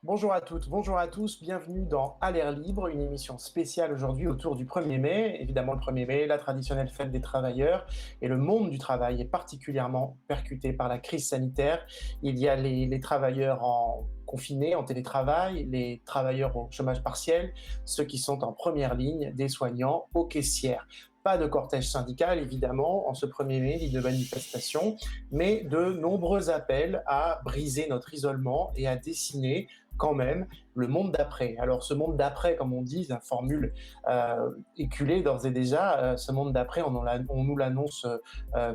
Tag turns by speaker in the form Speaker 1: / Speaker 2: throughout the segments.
Speaker 1: Bonjour à toutes, bonjour à tous, bienvenue dans À l'air libre, une émission spéciale aujourd'hui autour du 1er mai. Évidemment, le 1er mai, la traditionnelle fête des travailleurs, et le monde du travail est particulièrement percuté par la crise sanitaire. Il y a les travailleurs confinés, en télétravail, les travailleurs au chômage partiel, ceux qui sont en première ligne, des soignants aux caissières. Pas de cortège syndical, évidemment, en ce 1er mai, ni de manifestation, mais de nombreux appels à briser notre isolement et à dessiner quand même le monde d'après. Alors ce monde d'après, comme on dit, c'est une formule éculée d'ores et déjà, ce monde d'après, on nous l'annonce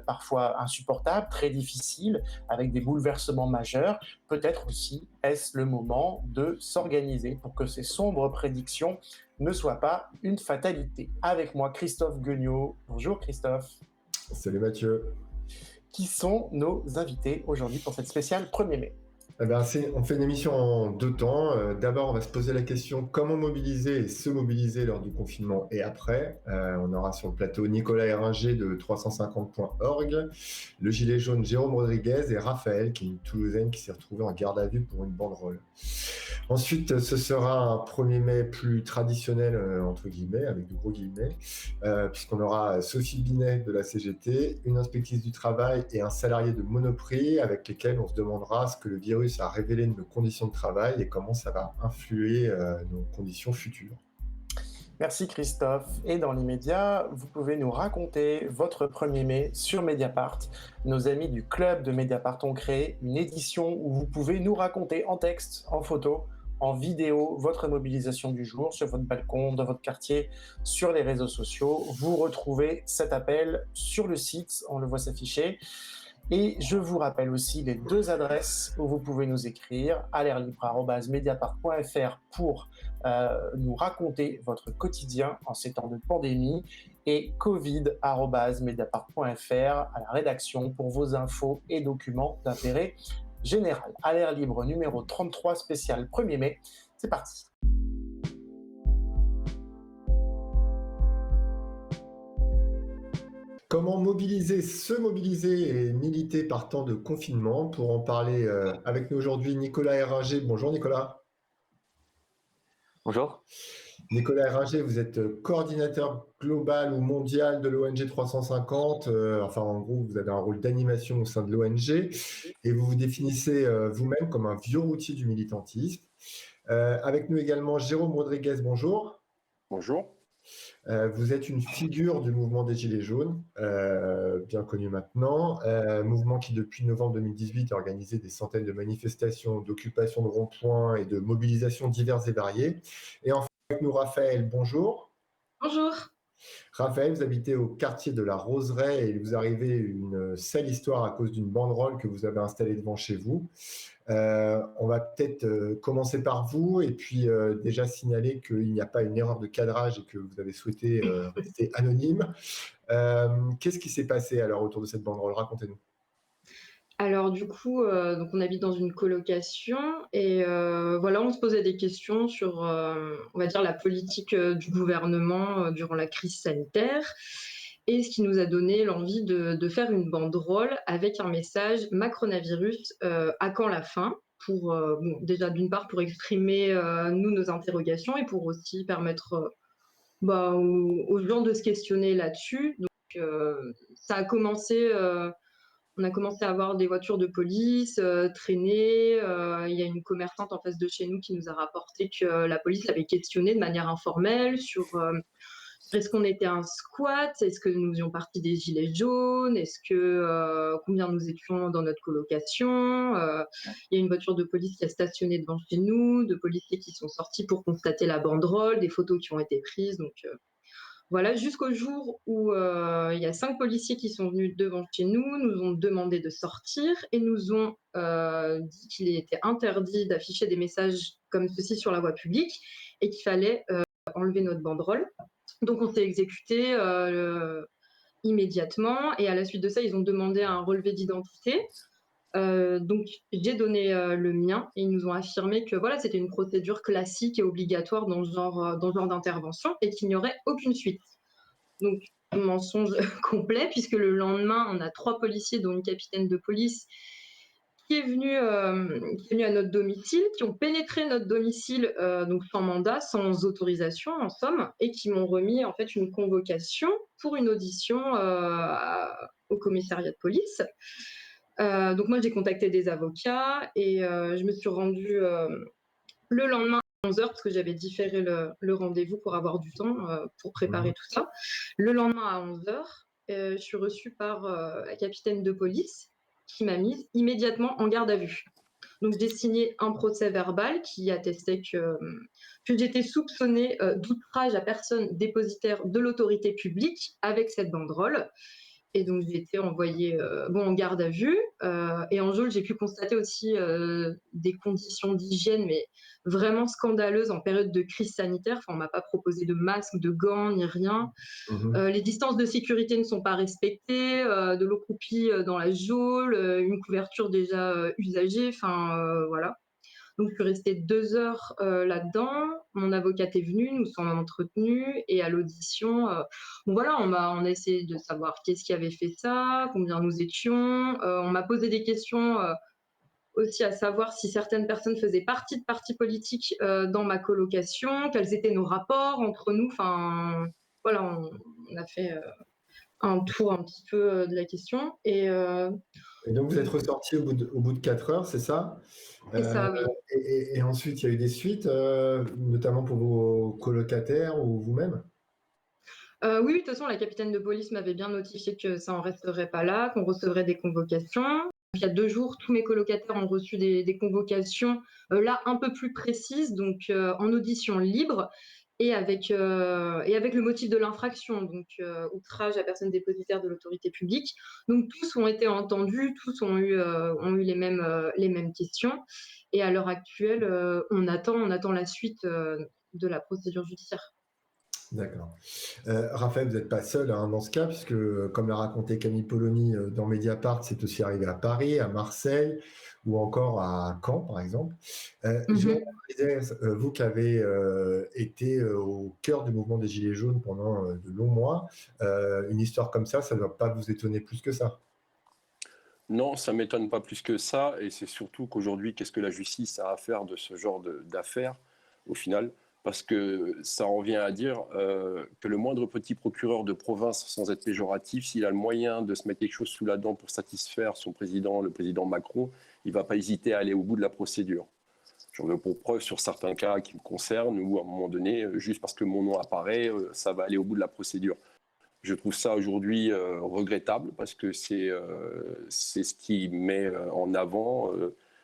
Speaker 1: parfois insupportable, très difficile, avec des bouleversements majeurs. Peut-être aussi est-ce le moment de s'organiser pour que ces sombres prédictions ne soient pas une fatalité. Avec moi, Christophe Gueniot. Bonjour Christophe.
Speaker 2: Salut Mathieu.
Speaker 1: Qui sont nos invités aujourd'hui pour cette spéciale 1er mai?
Speaker 2: On fait une émission en deux temps. D'abord, on va se poser la question comment mobiliser et se mobiliser lors du confinement et après. On aura sur le plateau Nicolas Héringer de 350.org, le gilet jaune Jérôme Rodriguez et Raphaël, qui est une Toulousaine qui s'est retrouvée en garde à vue pour une banderole. Ensuite, ce sera un 1er mai plus traditionnel, entre guillemets, avec de gros guillemets, puisqu'on aura Sophie Binet de la CGT, une inspectrice du travail et un salarié de Monoprix avec lesquels on se demandera ce que le virus a révélé de nos conditions de travail et comment ça va influer nos conditions futures.
Speaker 1: Merci Christophe. Et dans l'immédiat, vous pouvez nous raconter votre 1er mai sur Mediapart. Nos amis du club de Mediapart ont créé une édition où vous pouvez nous raconter en texte, en photo, en vidéo, votre mobilisation du jour sur votre balcon, dans votre quartier, sur les réseaux sociaux. Vous retrouvez cet appel sur le site, on le voit s'afficher. Et je vous rappelle aussi les deux adresses où vous pouvez nous écrire, alerlibre@mediapart.fr pour nous raconter votre quotidien en ces temps de pandémie et covid@mediapart.fr à la rédaction pour vos infos et documents d'intérêt général. À l'air libre numéro 33 spécial 1er mai, c'est parti.
Speaker 2: Comment mobiliser, se mobiliser et militer par temps de confinement? Pour en parler avec nous aujourd'hui, Nicolas Héringer. Bonjour Nicolas.
Speaker 3: Bonjour.
Speaker 2: Nicolas Héringer, vous êtes coordinateur global ou mondial de l'ONG 350. Enfin, en gros, vous avez un rôle d'animation au sein de l'ONG et vous vous définissez vous-même comme un vieux routier du militantisme. Avec nous également Jérôme Rodriguez. Bonjour.
Speaker 4: Bonjour.
Speaker 2: Vous êtes une figure du mouvement des Gilets jaunes, bien connu maintenant, mouvement qui depuis novembre 2018 a organisé des centaines de manifestations, d'occupations de ronds-points et de mobilisations diverses et variées. Et enfin avec nous Raphaël, bonjour.
Speaker 5: Bonjour.
Speaker 2: Raphaël, vous habitez au quartier de la Roseraie et il vous arrivez une sale histoire à cause d'une banderole que vous avez installée devant chez vous. On va peut-être commencer par vous et puis déjà signaler qu'il n'y a pas une erreur de cadrage et que vous avez souhaité rester anonyme. Qu'est-ce qui s'est passé alors autour de cette banderole? Racontez-nous.
Speaker 5: Alors du coup, donc on habite dans une colocation et voilà, on se posait des questions sur, on va dire la politique, du gouvernement, durant la crise sanitaire et ce qui nous a donné l'envie de faire une banderole avec un message «Macronavirus, à quand la fin?» pour, bon déjà d'une part pour exprimer, nous, nos interrogations et pour aussi permettre, aux gens de se questionner là-dessus. Donc ça a commencé, on a commencé à voir des voitures de police traîner. Il y a une commerçante en face de chez nous qui nous a rapporté que la police l'avait questionnée de manière informelle sur est-ce qu'on était un squat, est-ce que nous faisions partie des gilets jaunes, est-ce que combien nous étions dans notre colocation. Il y a une voiture de police qui a stationné devant chez nous, de policiers qui sont sortis pour constater la banderole, des photos qui ont été prises. Donc voilà, jusqu'au jour où il y a 5 policiers qui sont venus devant chez nous, nous ont demandé de sortir et nous ont dit qu'il était interdit d'afficher des messages comme ceci sur la voie publique et qu'il fallait enlever notre banderole. Donc on s'est exécuté immédiatement et à la suite de ça, ils ont demandé un relevé d'identité. Donc j'ai donné le mien et ils nous ont affirmé que voilà, c'était une procédure classique et obligatoire dans ce genre d'intervention et qu'il n'y aurait aucune suite. Donc mensonge complet puisque le lendemain, on a 3 policiers dont une capitaine de police qui est venu à notre domicile, qui ont pénétré notre domicile donc sans mandat, sans autorisation en somme, et qui m'ont remis en fait une convocation pour une audition au commissariat de police. Donc moi j'ai contacté des avocats et je me suis rendue le lendemain à 11 heures parce que j'avais différé le rendez-vous pour avoir du temps pour préparer
Speaker 2: Mhm.
Speaker 5: tout ça. Le lendemain à 11 heures, je suis reçue par la capitaine de police qui m'a mise immédiatement en garde à vue. Donc j'ai signé un procès verbal qui attestait que j'étais soupçonnée d'outrage à personne dépositaire de l'autorité publique avec cette banderole. Et donc j'ai été envoyée en garde à vue. Et en geôle, j'ai pu constater aussi des conditions d'hygiène, mais vraiment scandaleuses en période de crise sanitaire. Enfin, on m'a pas proposé de masque, de gants, ni rien.
Speaker 2: Mhm.
Speaker 5: Les distances de sécurité ne sont pas respectées, de l'eau croupie dans la geôle, une couverture déjà usagée. Enfin, voilà. Donc, je suis restée 2 heures là-dedans. Mon avocate est venue, nous sommes entretenus et à l'audition, bon voilà, on a essayé de savoir qu'est-ce qui avait fait ça, combien nous étions. On m'a posé des questions aussi à savoir si certaines personnes faisaient partie de partis politiques dans ma colocation, quels étaient nos rapports entre nous. Enfin, voilà, on a fait un tour un petit peu de la question.
Speaker 2: Et donc, vous êtes ressorti au bout de 4 heures, c'est ça?
Speaker 5: C'est
Speaker 2: Euh,
Speaker 5: ça, oui.
Speaker 2: et ensuite, il y a eu des suites, notamment pour vos colocataires ou vous-même?
Speaker 5: Oui, de toute façon, la capitaine de police m'avait bien notifié que ça en resterait pas là, qu'on recevrait des convocations. Il y a 2 jours, tous mes colocataires ont reçu des convocations, là, un peu plus précises, donc en audition libre et avec le motif de l'infraction, donc outrage à personne dépositaire de l'autorité publique. Donc tous ont été entendus, tous ont eu les mêmes questions et à l'heure actuelle, on attend la suite, de la procédure judiciaire.
Speaker 2: D'accord. Raphaël, vous n'êtes pas seul hein, dans ce cas, puisque, comme l'a raconté Camille Polony dans Mediapart, c'est aussi arrivé à Paris, à Marseille ou encore à Caen, par exemple. Jérôme
Speaker 5: Mmh.
Speaker 2: Brizès, vous qui avez été au cœur du mouvement des Gilets jaunes pendant de longs mois, une histoire comme ça ne doit pas vous étonner plus que ça.
Speaker 3: Non, ça m'étonne pas plus que ça, et c'est surtout qu'aujourd'hui, qu'est-ce que la justice a à faire de ce genre d'affaires, au final? Parce que ça en revient à dire que le moindre petit procureur de province, sans être péjoratif, s'il a le moyen de se mettre quelque chose sous la dent pour satisfaire son président, le président Macron, il ne va pas hésiter à aller au bout de la procédure. J'en veux pour preuve sur certains cas qui me concernent, où à un moment donné, juste parce que mon nom apparaît, ça va aller au bout de la procédure. Je trouve ça aujourd'hui regrettable parce que c'est ce qui met en avant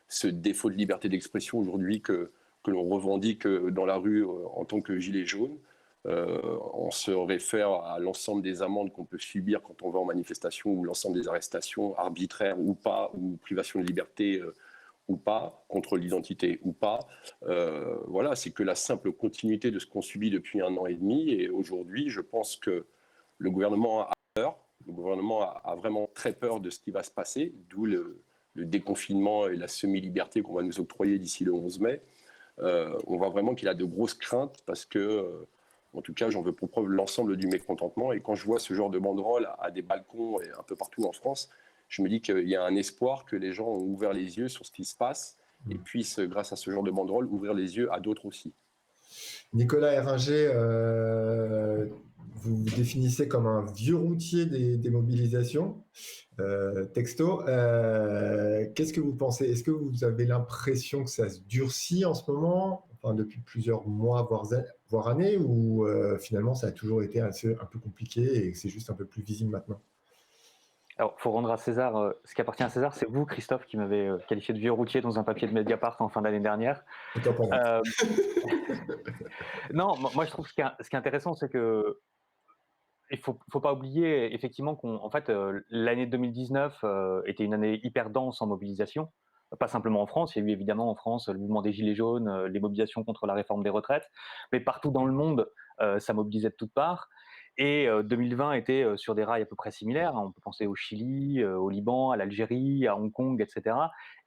Speaker 3: ce défaut de liberté d'expression aujourd'hui que l'on revendique dans la rue en tant que gilet jaune. On se réfère à l'ensemble des amendes qu'on peut subir quand on va en manifestation ou l'ensemble des arrestations arbitraires ou pas, ou privation de liberté ou pas, contrôle d'identité ou pas. Voilà, c'est que la simple continuité de ce qu'on subit depuis 1 an et demi. Et aujourd'hui, je pense que le gouvernement a peur, le gouvernement a vraiment très peur de ce qui va se passer, d'où le déconfinement et la semi-liberté qu'on va nous octroyer d'ici le 11 mai. On voit vraiment qu'il a de grosses craintes parce que, en tout cas, j'en veux pour preuve l'ensemble du mécontentement. Et quand je vois ce genre de banderoles à des balcons et un peu partout en France, je me dis qu'il y a un espoir que les gens ont ouvert les yeux sur ce qui se passe et puissent, grâce à ce genre de banderoles, ouvrir les yeux à d'autres aussi.
Speaker 2: Nicolas Eringer, vous vous définissez comme un vieux routier des mobilisations, texto. Qu'est-ce que vous pensez? Est-ce que vous avez l'impression que ça se durcit en ce moment, enfin, depuis plusieurs mois, voire années, ou finalement ça a toujours été un peu compliqué et que c'est juste un peu plus visible maintenant?
Speaker 4: Alors, il faut rendre à César ce qui appartient à César. C'est vous, Christophe, qui m'avez qualifié de vieux routier dans un papier de Mediapart en fin d'année dernière.
Speaker 2: Autant pour moi.
Speaker 4: Non, moi je trouve que ce qui est intéressant, c'est que il faut pas oublier effectivement qu'en fait l'année 2019 était une année hyper dense en mobilisation. Pas simplement en France, il y a eu évidemment en France le mouvement des Gilets jaunes, les mobilisations contre la réforme des retraites, mais partout dans le monde, ça mobilisait de toutes parts. Et 2020 était sur des rails à peu près similaires, hein. On peut penser au Chili, au Liban, à l'Algérie, à Hong Kong, etc.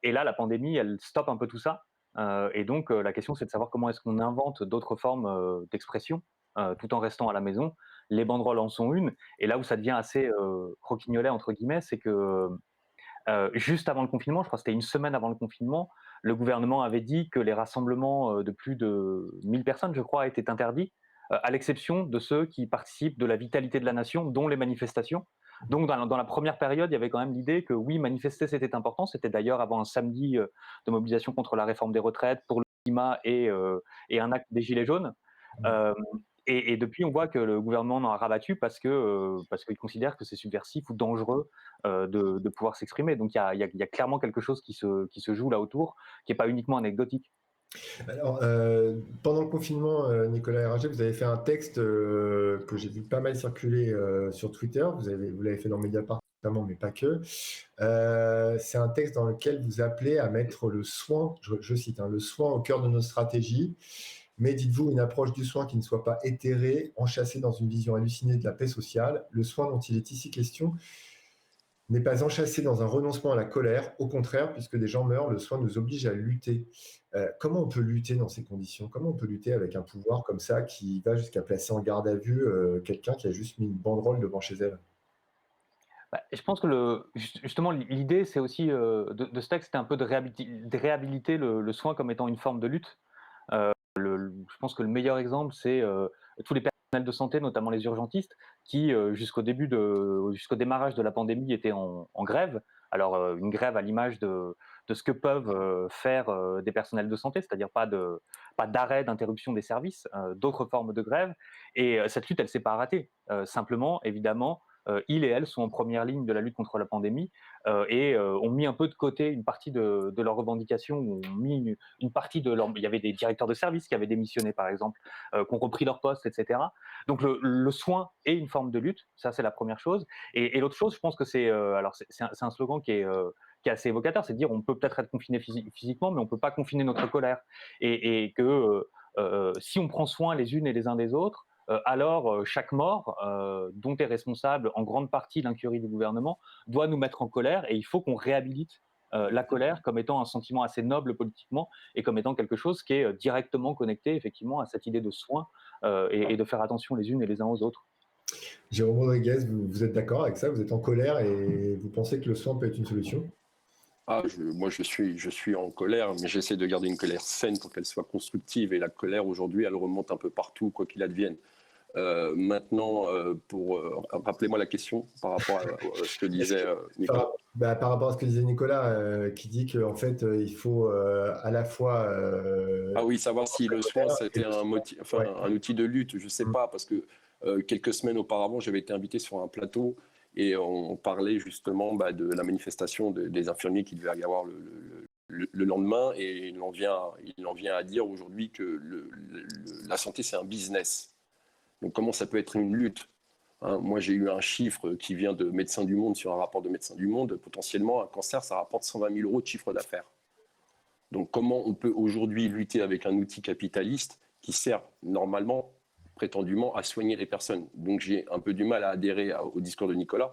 Speaker 4: Et là, la pandémie, elle stoppe un peu tout ça. Et donc, la question, c'est de savoir comment est-ce qu'on invente d'autres formes d'expression tout en restant à la maison. Les banderoles en sont une. Et là où ça devient assez croquignolet, entre guillemets, c'est que juste avant le confinement, je crois que c'était une semaine avant le confinement, le gouvernement avait dit que les rassemblements de plus de 1000 personnes, je crois, étaient interdits, à l'exception de ceux qui participent de la vitalité de la nation, dont les manifestations. Donc dans la première période, il y avait quand même l'idée que oui, manifester c'était important. C'était d'ailleurs avant un samedi de mobilisation contre la réforme des retraites, pour le climat et un acte des Gilets jaunes. Euh, et depuis, on voit que le gouvernement en a rabattu parce qu'il considère que c'est subversif ou dangereux de pouvoir s'exprimer. Donc il y a clairement quelque chose qui se joue là autour, qui n'est pas uniquement anecdotique.
Speaker 2: Alors, pendant le confinement, Nicolas Eranger, vous avez fait un texte que j'ai vu pas mal circuler sur Twitter. Vous l'avez fait dans Mediapart notamment, mais pas que. C'est un texte dans lequel vous appelez à mettre le soin, je cite, hein, le soin au cœur de nos stratégies. Mais dites-vous, une approche du soin qui ne soit pas éthérée, enchâssée dans une vision hallucinée de la paix sociale. Le soin dont il est ici question n'est pas enchâssé dans un renoncement à la colère. Au contraire, puisque des gens meurent, le soin nous oblige à lutter. Comment on peut lutter dans ces conditions? Comment on peut lutter avec un pouvoir comme ça qui va jusqu'à placer en garde à vue quelqu'un qui a juste mis une banderole devant chez elle?
Speaker 4: Bah, je pense que justement, l'idée, c'est aussi de ce texte, c'était un peu de réhabiliter le soin comme étant une forme de lutte. Je pense que le meilleur exemple, c'est tous les personnels de santé, notamment les urgentistes, qui jusqu'au démarrage de la pandémie étaient en grève. Alors une grève à l'image de ce que peuvent faire des personnels de santé, c'est-à-dire pas d'arrêt, d'interruption des services, d'autres formes de grève. Et cette lutte, elle s'est pas arrêtée. Simplement, évidemment, ils et elles sont en première ligne de la lutte contre la pandémie et ont mis un peu de côté une partie de leurs revendications, ont mis une partie de leur... Il y avait des directeurs de service qui avaient démissionné, par exemple, qui ont repris leur poste, etc. Donc le soin est une forme de lutte, ça c'est la première chose. Et l'autre chose, je pense que c'est un slogan qui est assez évocateur, c'est de dire on peut peut-être être confiné physiquement, mais on ne peut pas confiner notre colère. Et que si on prend soin les unes et les uns des autres, alors chaque mort, dont est responsable en grande partie l'incurie du gouvernement, doit nous mettre en colère et il faut qu'on réhabilite la colère comme étant un sentiment assez noble politiquement et comme étant quelque chose qui est directement connecté effectivement à cette idée de soin et de faire attention les unes et les uns aux autres.
Speaker 2: Jérôme Rodriguez, vous êtes d'accord avec ça? Vous êtes en colère et vous pensez que le soin peut être une solution?
Speaker 3: Moi, je suis en colère, mais j'essaie de garder une colère saine pour qu'elle soit constructive. Et la colère, aujourd'hui, elle remonte un peu partout, quoi qu'il advienne. Maintenant, rappelez-moi la question par rapport à ce que disait Nicolas.
Speaker 2: Par rapport à ce que disait Nicolas, qui dit qu'en fait, il faut à la fois...
Speaker 3: Ah oui, savoir si le soin, c'était un outil de lutte, je ne sais pas, parce que quelques semaines auparavant, j'avais été invité sur un plateau et on parlait justement de la manifestation des infirmiers qui devait y avoir le lendemain, et il en vient à dire aujourd'hui que la santé, c'est un business. Donc comment ça peut être une lutte, hein? Moi, j'ai eu un chiffre qui vient de Médecins du Monde, sur un rapport de Médecins du Monde. Potentiellement, un cancer, ça rapporte 120 000 € de chiffre d'affaires. Donc comment on peut aujourd'hui lutter avec un outil capitaliste qui sert normalement, prétendument, à soigner les personnes? Donc j'ai un peu du mal à adhérer au discours de Nicolas,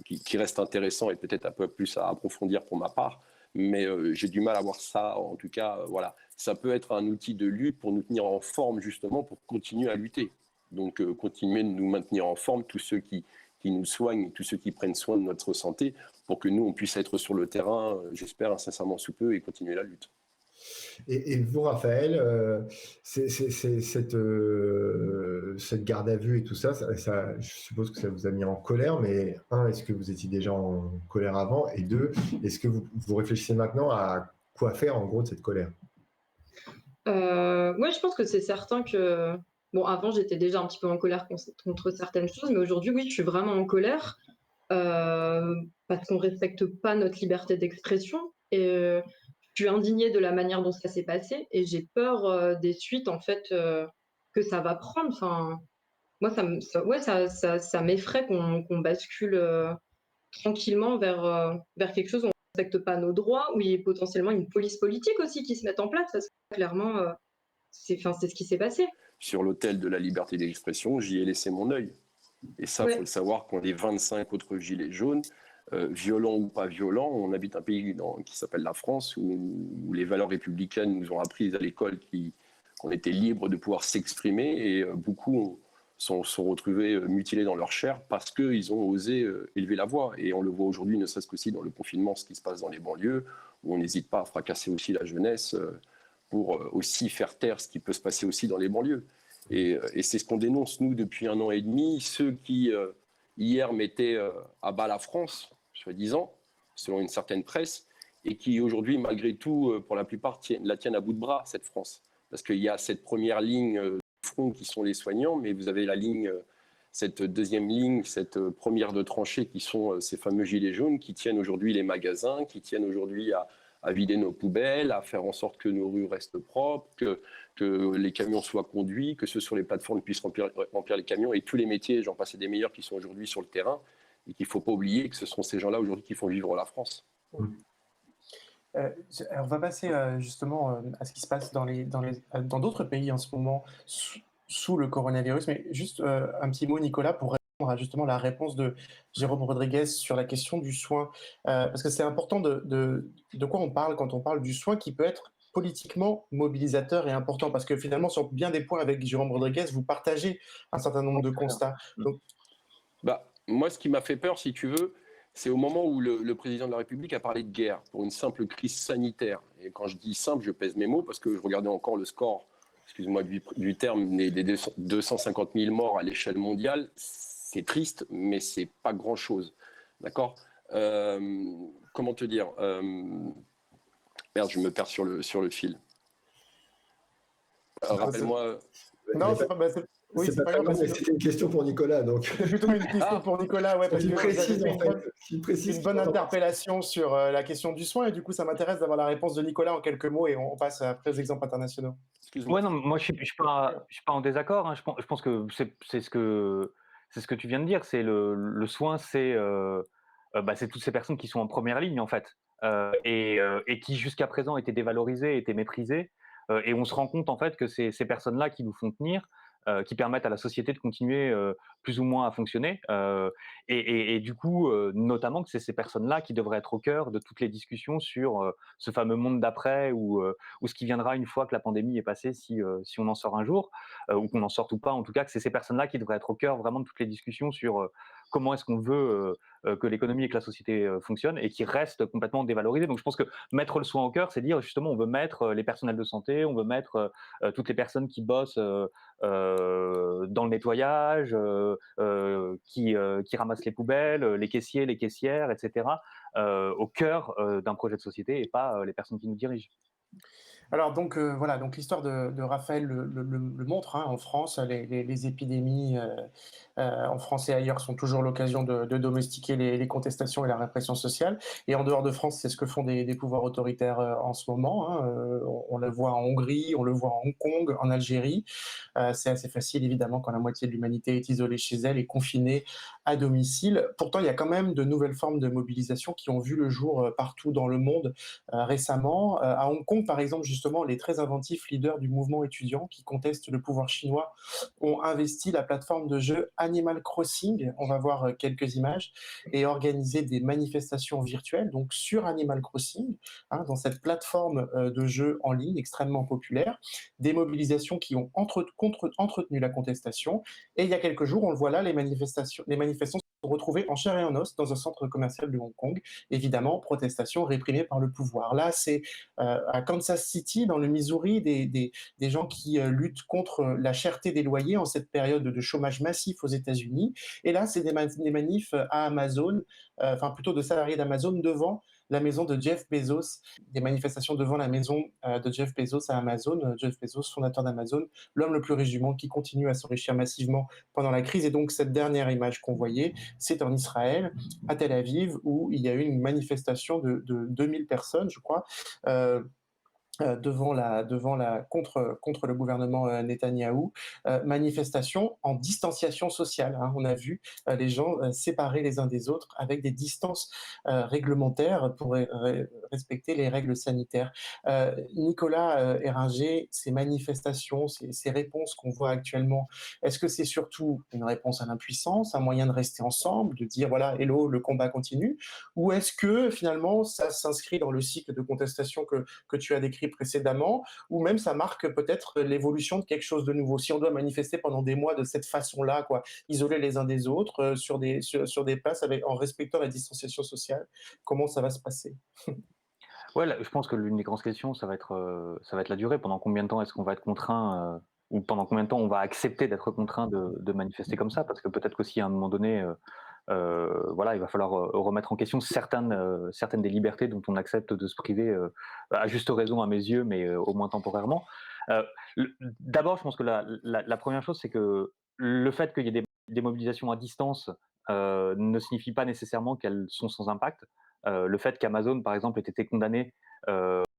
Speaker 3: qui reste intéressant et peut-être un peu plus à approfondir pour ma part. Mais j'ai du mal à voir ça, en tout cas, voilà. Ça peut être un outil de lutte pour nous tenir en forme, justement, pour continuer à lutter. Donc, continuer de nous maintenir en forme, tous ceux qui nous soignent, tous ceux qui prennent soin de notre santé, pour que nous, on puisse être sur le terrain, j'espère incessamment sous peu, et continuer la lutte.
Speaker 2: Et vous, Raphaël, cette garde à vue et tout ça, je suppose que ça vous a mis en colère, mais un, est-ce que vous étiez déjà en colère avant? Et deux, est-ce que vous réfléchissez maintenant à quoi faire en gros de cette colère?
Speaker 5: Moi, je pense que c'est certain que... Bon, avant, j'étais déjà un petit peu en colère contre certaines choses, mais aujourd'hui, oui, je suis vraiment en colère parce qu'on ne respecte pas notre liberté d'expression. Et je suis indignée de la manière dont ça s'est passé et j'ai peur des suites, en fait, que ça va prendre. Enfin, moi, ça m'effraie qu'on bascule tranquillement vers quelque chose où on ne respecte pas nos droits, où il y a potentiellement une police politique aussi qui se mette en place, parce que clairement, c'est ce qui s'est passé.
Speaker 3: Sur l'autel de la liberté d'expression, j'y ai laissé mon œil. Et ça, il faut le savoir, qu'on est 25 autres gilets jaunes, violents ou pas violents. On habite un pays qui s'appelle la France, où les valeurs républicaines nous ont appris à l'école qu'on était libre de pouvoir s'exprimer, et beaucoup sont retrouvés mutilés dans leur chair parce qu'ils ont osé élever la voix. Et on le voit aujourd'hui, ne serait-ce qu'aussi dans le confinement, ce qui se passe dans les banlieues, où on n'hésite pas à fracasser aussi la jeunesse pour aussi faire taire ce qui peut se passer aussi dans les banlieues. Et c'est ce qu'on dénonce, nous, depuis 1 an et demi. Ceux qui, hier, mettaient à bas la France, soi-disant, selon une certaine presse, et qui, aujourd'hui, malgré tout, pour la plupart, la tiennent à bout de bras, cette France. Parce qu'il y a cette première ligne front qui sont les soignants, mais vous avez la ligne, cette deuxième ligne, cette première de tranchée qui sont ces fameux gilets jaunes qui tiennent aujourd'hui les magasins, qui tiennent aujourd'hui à vider nos poubelles, à faire en sorte que nos rues restent propres, que les camions soient conduits, que ceux sur les plateformes puissent remplir les camions et tous les métiers, j'en passe et des meilleurs, qui sont aujourd'hui sur le terrain et qu'il ne faut pas oublier que ce sont ces gens-là aujourd'hui qui font vivre la France.
Speaker 1: On va passer justement à ce qui se passe dans d'autres pays en ce moment sous le coronavirus, mais juste un petit mot, Nicolas, pour répondre à justement la réponse de Jérôme Rodriguez sur la question du soin, parce que c'est important de quoi on parle quand on parle du soin qui peut être politiquement mobilisateur et important, parce que finalement, sur bien des points avec Jérôme Rodriguez, vous partagez un certain nombre de constats. Donc,
Speaker 3: moi, ce qui m'a fait peur, si tu veux, c'est au moment où le président de la République a parlé de guerre pour une simple crise sanitaire. Et quand je dis simple, je pèse mes mots parce que je regardais encore le score, excuse-moi du terme, des 250 000 morts à l'échelle mondiale. C'est triste, mais c'est pas grand-chose. D'accord comment te dire Merde, je me perds sur le fil. Rappelle-moi.
Speaker 1: Non, c'est pas... Oui,
Speaker 2: c'est pas grave, c'était une question pour Nicolas.
Speaker 1: C'est plutôt une question pour Nicolas, ouais, parce que une bonne interpellation sur la question du soin, et du coup, ça m'intéresse d'avoir la réponse de Nicolas en quelques mots, et on passe après aux exemples internationaux.
Speaker 4: Ouais, non, moi je suis pas en désaccord. Hein. Je pense que c'est ce que tu viens de dire. C'est le soin, c'est toutes ces personnes qui sont en première ligne en fait, et qui jusqu'à présent étaient dévalorisées, étaient méprisées, et on se rend compte en fait que c'est ces personnes-là qui nous font tenir. Qui permettent à la société de continuer plus ou moins à fonctionner. Et du coup, notamment que c'est ces personnes-là qui devraient être au cœur de toutes les discussions sur ce fameux monde d'après ou ce qui viendra une fois que la pandémie est passée, si on en sort un jour, ou qu'on en sorte ou pas. En tout cas, que c'est ces personnes-là qui devraient être au cœur vraiment de toutes les discussions sur comment est-ce qu'on veut que l'économie et que la société fonctionnent et qui restent complètement dévalorisées. Donc je pense que mettre le soin au cœur, c'est dire justement on veut mettre les personnels de santé, on veut mettre toutes les personnes qui bossent dans le nettoyage, qui ramassent les poubelles, les caissiers, les caissières, etc., au cœur d'un projet de société et pas les personnes qui nous dirigent.
Speaker 1: Alors donc voilà, donc l'histoire de Raphaël le montre, hein, en France, les épidémies en France et ailleurs sont toujours l'occasion de domestiquer les contestations et la répression sociale. Et en dehors de France, c'est ce que font des pouvoirs autoritaires en ce moment. Hein. On le voit en Hongrie, on le voit en Hong Kong, en Algérie. C'est assez facile, évidemment, quand la moitié de l'humanité est isolée chez elle et confinée à domicile. Pourtant, il y a quand même de nouvelles formes de mobilisation qui ont vu le jour partout dans le monde récemment. À Hong Kong, par exemple, justement, les très inventifs leaders du mouvement étudiant qui contestent le pouvoir chinois ont investi la plateforme de jeu Animal Crossing, on va voir quelques images, et organisé des manifestations virtuelles, donc sur Animal Crossing, hein, dans cette plateforme de jeu en ligne extrêmement populaire, des mobilisations qui ont entretenu la contestation, et il y a quelques jours, on le voit là, les manifestants sont retrouvés en chair et en os dans un centre commercial de Hong Kong, évidemment, protestation réprimée par le pouvoir. Là, c'est à Kansas City, dans le Missouri, des gens qui luttent contre la cherté des loyers en cette période de chômage massif aux États-Unis. Et là, c'est des manifs à Amazon, enfin plutôt de salariés d'Amazon devant la maison de Jeff Bezos, des manifestations devant la maison de Jeff Bezos à Amazon. Jeff Bezos, fondateur d'Amazon, l'homme le plus riche du monde qui continue à s'enrichir massivement pendant la crise. Et donc cette dernière image qu'on voyait, c'est en Israël, à Tel Aviv, où il y a eu une manifestation de 2000 personnes, je crois, contre le gouvernement Netanyahou, manifestation en distanciation sociale. Hein. On a vu les gens séparés les uns des autres avec des distances réglementaires pour respecter les règles sanitaires. Nicolas Héringer, ces manifestations, ces réponses qu'on voit actuellement, est-ce que c'est surtout une réponse à l'impuissance, un moyen de rester ensemble, de dire voilà, hello, le combat continue, ou est-ce que finalement ça s'inscrit dans le cycle de contestation que tu as décrit décrit précédemment, ou même ça marque peut-être l'évolution de quelque chose de nouveau? Si on doit manifester pendant des mois de cette façon-là, quoi, isolés les uns des autres, sur des places en respectant la distanciation sociale, comment ça va se passer?
Speaker 4: Ouais, là, je pense que l'une des grandes questions, ça va être la durée. Pendant combien de temps est-ce qu'on va être contraint, ou pendant combien de temps on va accepter d'être contraint de manifester comme ça? Parce que peut-être qu'aussi à un moment donné, voilà, il va falloir remettre en question certaines des libertés dont on accepte de se priver, à juste raison à mes yeux, mais au moins temporairement. Euh, D'abord, je pense que la première chose, c'est que le fait qu'il y ait des mobilisations à distance ne signifie pas nécessairement qu'elles sont sans impact. Le fait qu'Amazon, par exemple, ait été condamné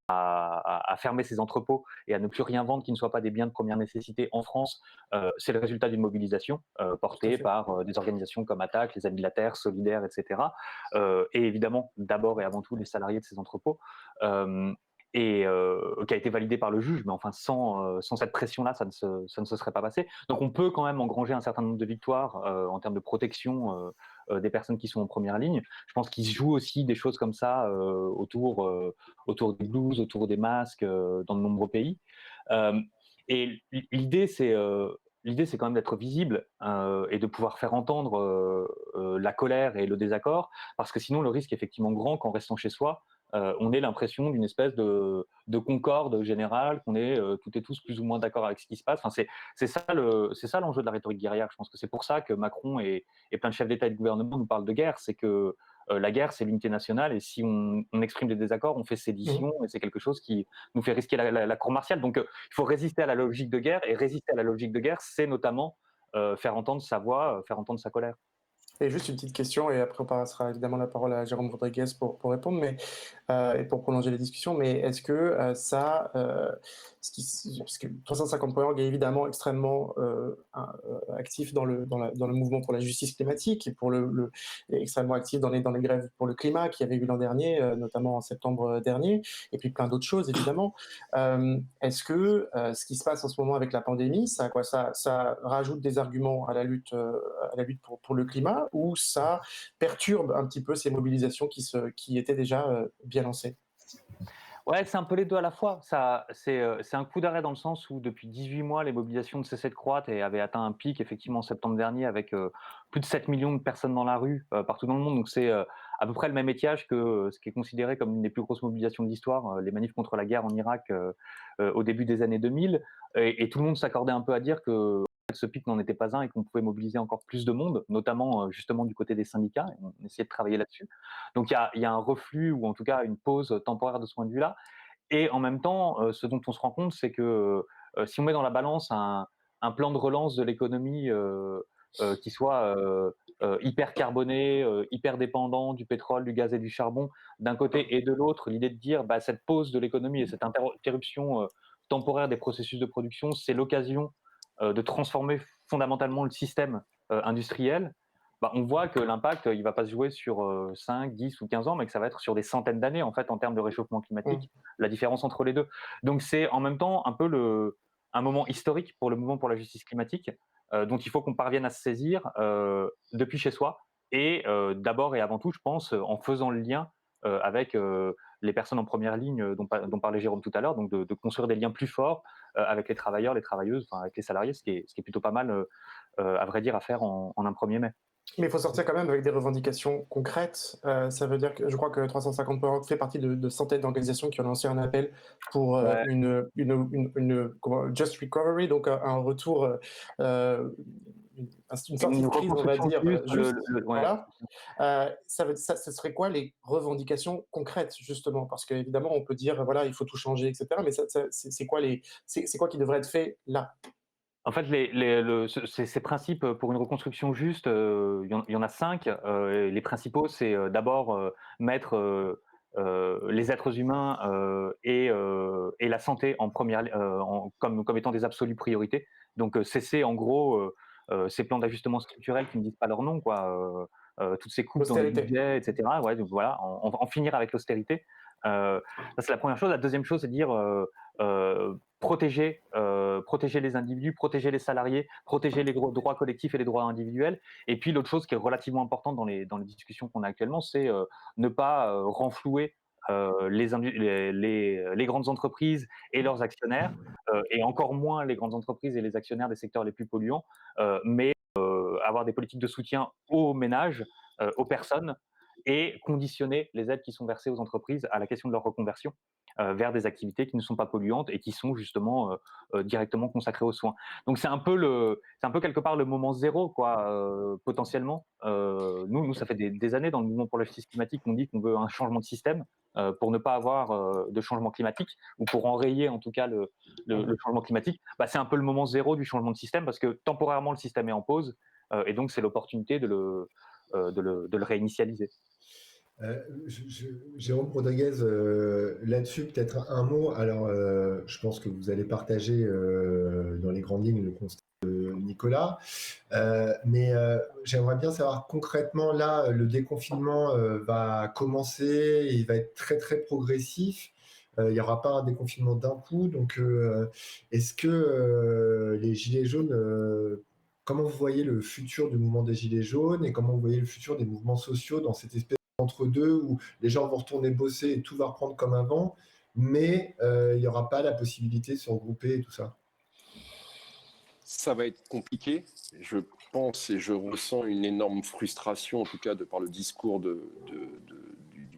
Speaker 4: à fermer ses entrepôts et à ne plus rien vendre qui ne soit pas des biens de première nécessité en France, c'est le résultat d'une mobilisation
Speaker 1: Tout à
Speaker 4: portée
Speaker 1: fait.
Speaker 4: par des organisations comme Attac, les Amis de la Terre, Solidaires, etc. Et évidemment, d'abord et avant tout, les salariés de ces entrepôts. Euh, qui a été validé par le juge, mais enfin sans cette pression-là, ça ne se serait pas passé. Donc on peut quand même engranger un certain nombre de victoires en termes de protection des personnes qui sont en première ligne. Je pense qu'il se joue aussi des choses comme ça autour des blouses, autour des masques dans de nombreux pays. Euh, et l'idée, c'est quand même d'être visible et de pouvoir faire entendre la colère et le désaccord, parce que sinon, le risque est effectivement grand qu'en restant chez soi, on ait l'impression d'une espèce de concorde générale, qu'on est toutes et tous plus ou moins d'accord avec ce qui se passe. Enfin, c'est ça l'enjeu de la rhétorique guerrière. Je pense que c'est pour ça que Macron et plein de chefs d'État et de gouvernement nous parlent de guerre. C'est que la guerre, c'est l'unité nationale, et si on exprime des désaccords, on fait
Speaker 1: Mmh.
Speaker 4: sédition, et c'est quelque chose qui nous fait risquer la cour martiale. Donc, il faut résister à la logique de guerre, et résister à la logique de guerre, c'est notamment faire entendre sa voix, faire entendre sa colère.
Speaker 1: Et juste une petite question et après on passera évidemment la parole à Jérôme Rodriguez pour répondre, mais et pour prolonger la discussion, mais est-ce que, parce que 350.org est évidemment extrêmement, actif dans le mouvement pour la justice climatique et pour est extrêmement actif dans les grèves pour le climat qu'il y avait eu l'an dernier, notamment en septembre, dernier et puis plein d'autres choses évidemment. Est-ce que, ce qui se passe en ce moment avec la pandémie, ça rajoute des arguments à la lutte pour le climat ou ça perturbe un petit peu ces mobilisations qui étaient déjà, bien lancées?
Speaker 4: Ouais, c'est un peu les 2 à la fois. C'est un coup d'arrêt dans le sens où depuis 18 mois, les mobilisations ne cessaient de croître et avaient atteint un pic effectivement en septembre dernier avec, plus de 7 millions de personnes dans la rue, partout dans le monde. Donc c'est, à peu près le même étiage que, ce qui est considéré comme une des plus grosses mobilisations de l'histoire, les manifs contre la guerre en Irak, au début des années 2000, et tout le monde s'accordait un peu à dire que ce pic n'en était pas un et qu'on pouvait mobiliser encore plus de monde, notamment, justement du côté des syndicats, et on essayait de travailler là-dessus. Donc il y a un reflux, ou en tout cas une pause temporaire de ce point de vue-là. Et en même temps, ce dont on se rend compte, c'est que si on met dans la balance un plan de relance de l'économie qui soit hyper carboné, hyper dépendant du pétrole, du gaz et du charbon, d'un côté, et de l'autre, l'idée de dire bah, cette pause de l'économie et cette interruption temporaire des processus de production, c'est l'occasion de transformer fondamentalement le système industriel. Bah, on voit que l'impact, il ne va pas se jouer sur 5, 10 ou 15 ans, mais que ça va être sur des centaines d'années, en fait, en termes de réchauffement
Speaker 1: Mmh.
Speaker 4: climatique, la différence entre les deux. Donc c'est en même temps un peu un moment historique pour le mouvement pour la justice climatique, dont il faut qu'on parvienne à se saisir depuis chez soi, et d'abord et avant tout, je pense, en faisant le lien avec les personnes en première ligne dont parlait Jérôme tout à l'heure, donc de construire des liens plus forts avec les travailleurs, les travailleuses, enfin avec les salariés, ce qui est plutôt pas mal, à vrai dire, à faire en un 1er mai.
Speaker 1: Mais il faut sortir quand même avec des revendications concrètes. Ça veut dire que je crois que 350 fait partie de centaines d'organisations qui ont lancé un appel pour
Speaker 4: Ouais,
Speaker 1: just recovery, donc un retour, une sortie
Speaker 4: une
Speaker 1: de crise, on va
Speaker 4: reconstruction
Speaker 1: dire,
Speaker 4: juste,
Speaker 1: juste.
Speaker 4: ouais.
Speaker 1: Voilà. Ce serait quoi les revendications concrètes, justement? Parce qu'évidemment, on peut dire, voilà, il faut tout changer, etc. Mais c'est quoi c'est quoi qui devrait être fait là?
Speaker 4: En fait, ces principes pour une reconstruction juste, il y en a 5. Les principaux, c'est d'abord mettre les êtres humains et la santé en première, comme étant des absolues priorités. Donc, cesser en gros ces plans d'ajustement structurel qui ne disent pas leur nom, quoi. Toutes ces coupes dans les
Speaker 1: L'austérité.
Speaker 4: budgets, etc. Ouais, donc voilà, en finir avec l'austérité. Ça, c'est la première chose. La deuxième chose, c'est de dire protéger les individus, protéger les salariés, protéger les droits collectifs et les droits individuels. Et puis l'autre chose qui est relativement importante dans les discussions qu'on a actuellement, c'est ne pas renflouer les grandes entreprises et leurs actionnaires, et encore moins les grandes entreprises et les actionnaires des secteurs les plus polluants, mais avoir des politiques de soutien aux ménages, aux personnes, et conditionner les aides qui sont versées aux entreprises à la question de leur reconversion vers des activités qui ne sont pas polluantes et qui sont justement directement consacrées aux soins. Donc c'est un peu quelque part le moment zéro, quoi, potentiellement. Nous, ça fait des années dans le mouvement pour la justice climatique qu'on dit qu'on veut un changement de système pour ne pas avoir de changement climatique, ou pour enrayer en tout cas le changement climatique. Bah, c'est un peu le moment zéro du changement de système, parce que temporairement le système est en pause, et donc c'est l'opportunité de le réinitialiser.
Speaker 2: Jérôme Rodriguez, là-dessus, peut-être un mot. Alors, je pense que vous allez partager dans les grandes lignes le constat de Nicolas, mais j'aimerais bien savoir concrètement, là, le déconfinement va commencer, il va être très très progressif. Il n'y aura pas un déconfinement d'un coup, donc est-ce que les Gilets jaunes, comment vous voyez le futur du mouvement des Gilets jaunes, et comment vous voyez le futur des mouvements sociaux dans cette espèce entre deux où les gens vont retourner bosser et tout va reprendre comme avant, mais il n'y aura pas la possibilité de se regrouper et tout ça?
Speaker 3: Ça va être compliqué. Je pense et je ressens une énorme frustration, en tout cas de par le discours du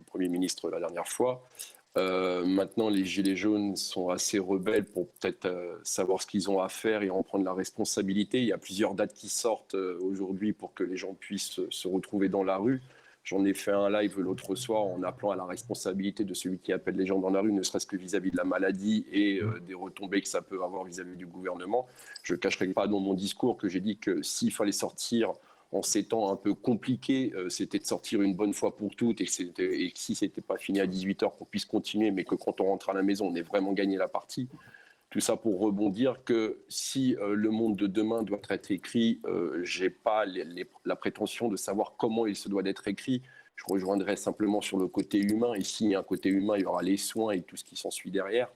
Speaker 3: Premier ministre la dernière fois. Maintenant, les Gilets jaunes sont assez rebelles pour peut-être savoir ce qu'ils ont à faire et en prendre la responsabilité. Il y a plusieurs dates qui sortent aujourd'hui pour que les gens puissent se retrouver dans la rue. J'en ai fait un live l'autre soir en appelant à la responsabilité de celui qui appelle les gens dans la rue, ne serait-ce que vis-à-vis de la maladie et des retombées que ça peut avoir vis-à-vis du gouvernement. Je ne cacherai pas dans mon discours que j'ai dit que s'il fallait sortir en ces temps un peu compliqués, c'était de sortir une bonne fois pour toutes, et que si ce n'était pas fini à 18h, qu'on puisse continuer, mais que quand on rentre à la maison, on ait vraiment gagné la partie. Tout ça pour rebondir que si le monde de demain doit être écrit, je n'ai pas la prétention de savoir comment il se doit d'être écrit. Je rejoindrai simplement sur le côté humain. Et s'il y a un côté humain, il y aura les soins et tout ce qui s'ensuit derrière.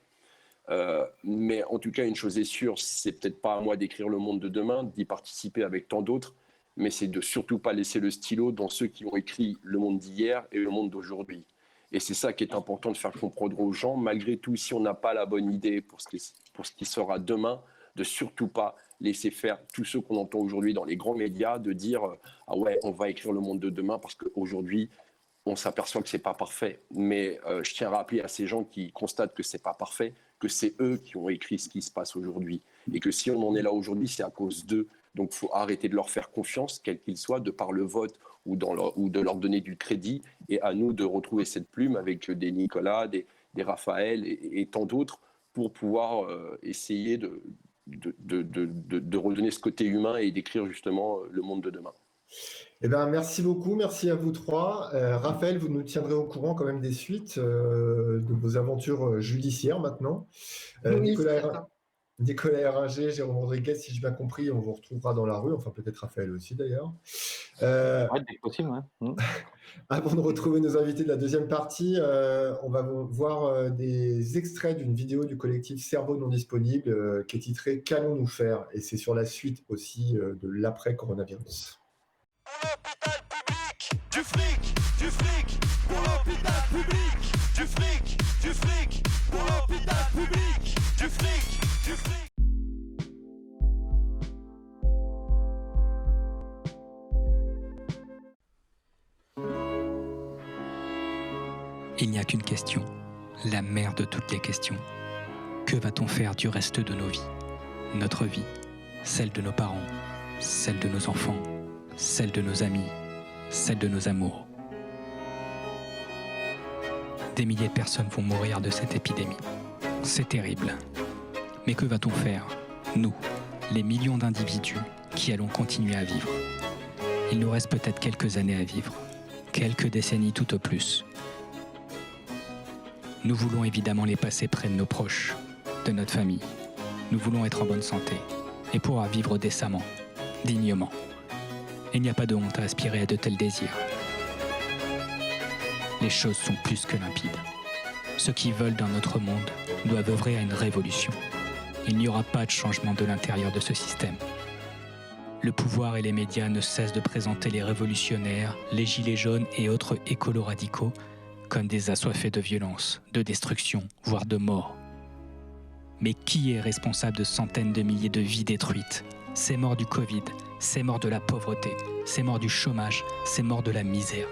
Speaker 3: Mais en tout cas, une chose est sûre, c'est peut-être pas à moi d'écrire le monde de demain, d'y participer avec tant d'autres, mais c'est de surtout pas laisser le stylo dans ceux qui ont écrit le monde d'hier et le monde d'aujourd'hui. Et c'est ça qui est important de faire comprendre aux gens, malgré tout, si on n'a pas la bonne idée pour ce qui sera demain, de surtout pas laisser faire tous ceux qu'on entend aujourd'hui dans les grands médias, de dire « Ah ouais, on va écrire le monde de demain » parce qu'aujourd'hui, on s'aperçoit que ce n'est pas parfait. Mais je tiens à rappeler à ces gens qui constatent que ce n'est pas parfait, que c'est eux qui ont écrit ce qui se passe aujourd'hui. Et que si on en est là aujourd'hui, c'est à cause d'eux. Donc il faut arrêter de leur faire confiance, quel qu'il soit, de par le vote ou de leur donner du crédit. Et à nous de retrouver cette plume avec des Nicolas, des Raphaël et tant d'autres pour pouvoir essayer de redonner ce côté humain et d'écrire justement le monde de demain.
Speaker 2: Eh ben, merci beaucoup, merci à vous trois. Raphaël, vous nous tiendrez au courant quand même des suites de vos aventures judiciaires maintenant.
Speaker 5: Oui,
Speaker 2: Nicolas Eringer, Jérôme Rodriguez, si j'ai bien compris, on vous retrouvera dans la rue, enfin peut-être Raphaël aussi d'ailleurs.
Speaker 4: Ouais, dès que possible, ouais.
Speaker 2: Avant de retrouver nos invités de la deuxième partie, on va voir des extraits d'une vidéo du collectif Cerveau non disponible qui est titrée « Qu'allons-nous faire ?» et c'est sur la suite aussi de l'après-coronavirus.
Speaker 6: Pour l'hôpital public, du fric, pour l'hôpital public, du fric, pour l'hôpital public, du fric.
Speaker 7: Il n'y a qu'une question, la mère de toutes les questions. Que va-t-on faire du reste de nos vies? Notre vie, celle de nos parents, celle de nos enfants, celle de nos amis, celle de nos amours. Des milliers de personnes vont mourir de cette épidémie. C'est terrible. Mais que va-t-on faire, nous, les millions d'individus qui allons continuer à vivre? Il nous reste peut-être quelques années à vivre, quelques décennies tout au plus. Nous voulons évidemment les passer près de nos proches, de notre famille. Nous voulons être en bonne santé et pouvoir vivre décemment, dignement. Il n'y a pas de honte à aspirer à de tels désirs. Les choses sont plus que limpides. Ceux qui veulent dans notre monde doivent œuvrer à une révolution. Il n'y aura pas de changement de l'intérieur de ce système. Le pouvoir et les médias ne cessent de présenter les révolutionnaires, les gilets jaunes et autres écolos radicaux comme des assoiffés de violence, de destruction, voire de mort. Mais qui est responsable de centaines de milliers de vies détruites? C'est mort du Covid, c'est mort de la pauvreté, c'est mort du chômage, c'est mort de la misère.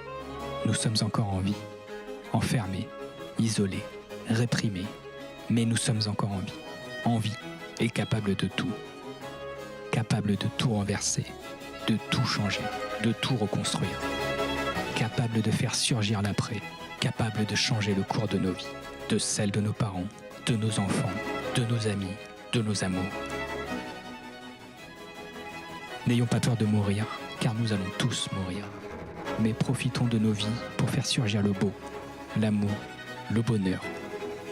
Speaker 7: Nous sommes encore en vie, enfermés, isolés, réprimés, mais nous sommes encore en vie et capables de tout renverser, de tout changer, de tout reconstruire, capables de faire surgir l'après, capables de changer le cours de nos vies, de celles de nos parents, de nos enfants, de nos amis, de nos amours. N'ayons pas peur de mourir, car nous allons tous mourir. Mais profitons de nos vies pour faire surgir le beau, l'amour, le bonheur,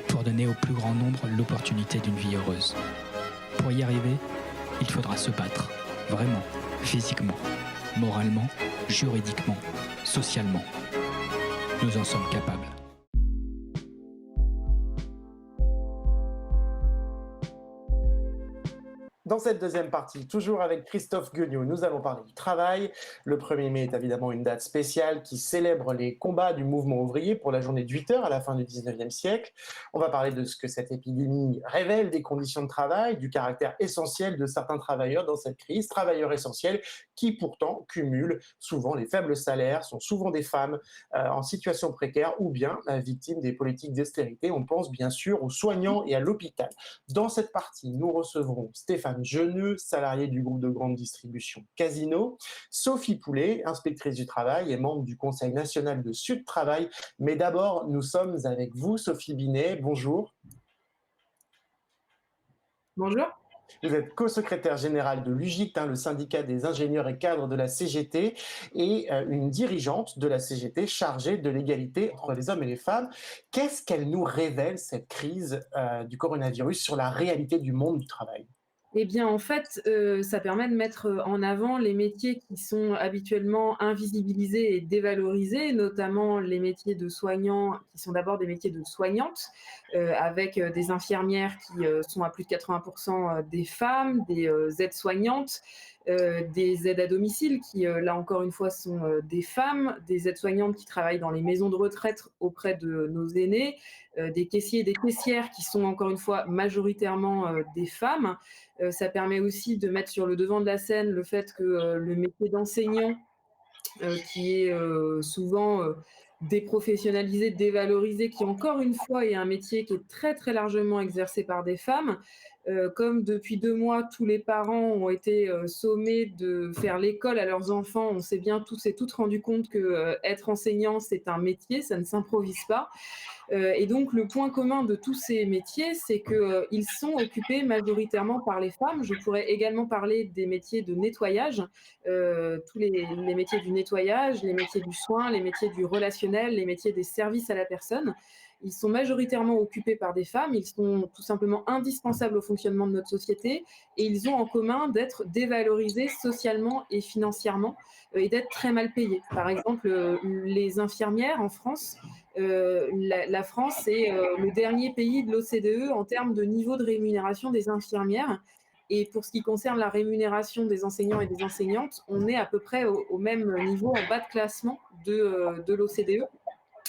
Speaker 7: pour donner au plus grand nombre l'opportunité d'une vie heureuse. Pour y arriver, il faudra se battre, vraiment, physiquement, moralement, juridiquement, socialement. Nous en sommes capables.
Speaker 1: Dans cette deuxième partie, toujours avec Christophe Gueugnaud, nous allons parler du travail. Le 1er mai est évidemment une date spéciale qui célèbre les combats du mouvement ouvrier pour la journée de 8 heures à la fin du 19e siècle. On va parler de ce que cette épidémie révèle des conditions de travail, du caractère essentiel de certains travailleurs dans cette crise, travailleurs essentiels qui pourtant cumulent souvent les faibles salaires, sont souvent des femmes en situation précaire ou bien victimes des politiques d'austérité. On pense bien sûr aux soignants et à l'hôpital. Dans cette partie, nous recevrons Stéphane Geneux, salarié du groupe de grande distribution Casino, Sophie Poulet, inspectrice du travail et membre du Conseil national de Sud Travail. Mais d'abord, nous sommes avec vous, Sophie Binet. Bonjour.
Speaker 5: Bonjour.
Speaker 1: Vous êtes co-secrétaire générale de l'UGIT, le syndicat des ingénieurs et cadres de la CGT, et une dirigeante de la CGT chargée de l'égalité entre les hommes et les femmes. Qu'est-ce qu'elle nous révèle, cette crise du coronavirus, sur la réalité du monde du travail ?
Speaker 8: Eh bien, en fait, ça permet de mettre en avant les métiers qui sont habituellement invisibilisés et dévalorisés, notamment les métiers de soignants, qui sont d'abord des métiers de soignantes, avec des infirmières qui sont à plus de 80% des femmes, des aides-soignantes, des aides à domicile qui, là encore une fois, sont des femmes, des aides-soignantes qui travaillent dans les maisons de retraite auprès de nos aînés, des caissiers et des caissières qui sont encore une fois majoritairement des femmes. Ça permet aussi de mettre sur le devant de la scène le fait que le métier d'enseignant, qui est souvent déprofessionnalisé, dévalorisé, qui encore une fois est un métier qui est très très largement exercé par des femmes. Comme depuis 2 mois, tous les parents ont été sommés de faire l'école à leurs enfants, on s'est bien tous et toutes rendu compte que être enseignant, c'est un métier, ça ne s'improvise pas. Et donc, le point commun de tous ces métiers, c'est qu'ils sont occupés majoritairement par les femmes. Je pourrais également parler des métiers de nettoyage, tous les métiers du nettoyage, les métiers du soin, les métiers du relationnel, les métiers des services à la personne. Ils sont majoritairement occupés par des femmes, ils sont tout simplement indispensables au fonctionnement de notre société et ils ont en commun d'être dévalorisés socialement et financièrement et d'être très mal payés. Par exemple, les infirmières en France, la France est le dernier pays de l'OCDE en termes de niveau de rémunération des infirmières. Et pour ce qui concerne la rémunération des enseignants et des enseignantes, on est à peu près au même niveau en bas de classement de l'OCDE.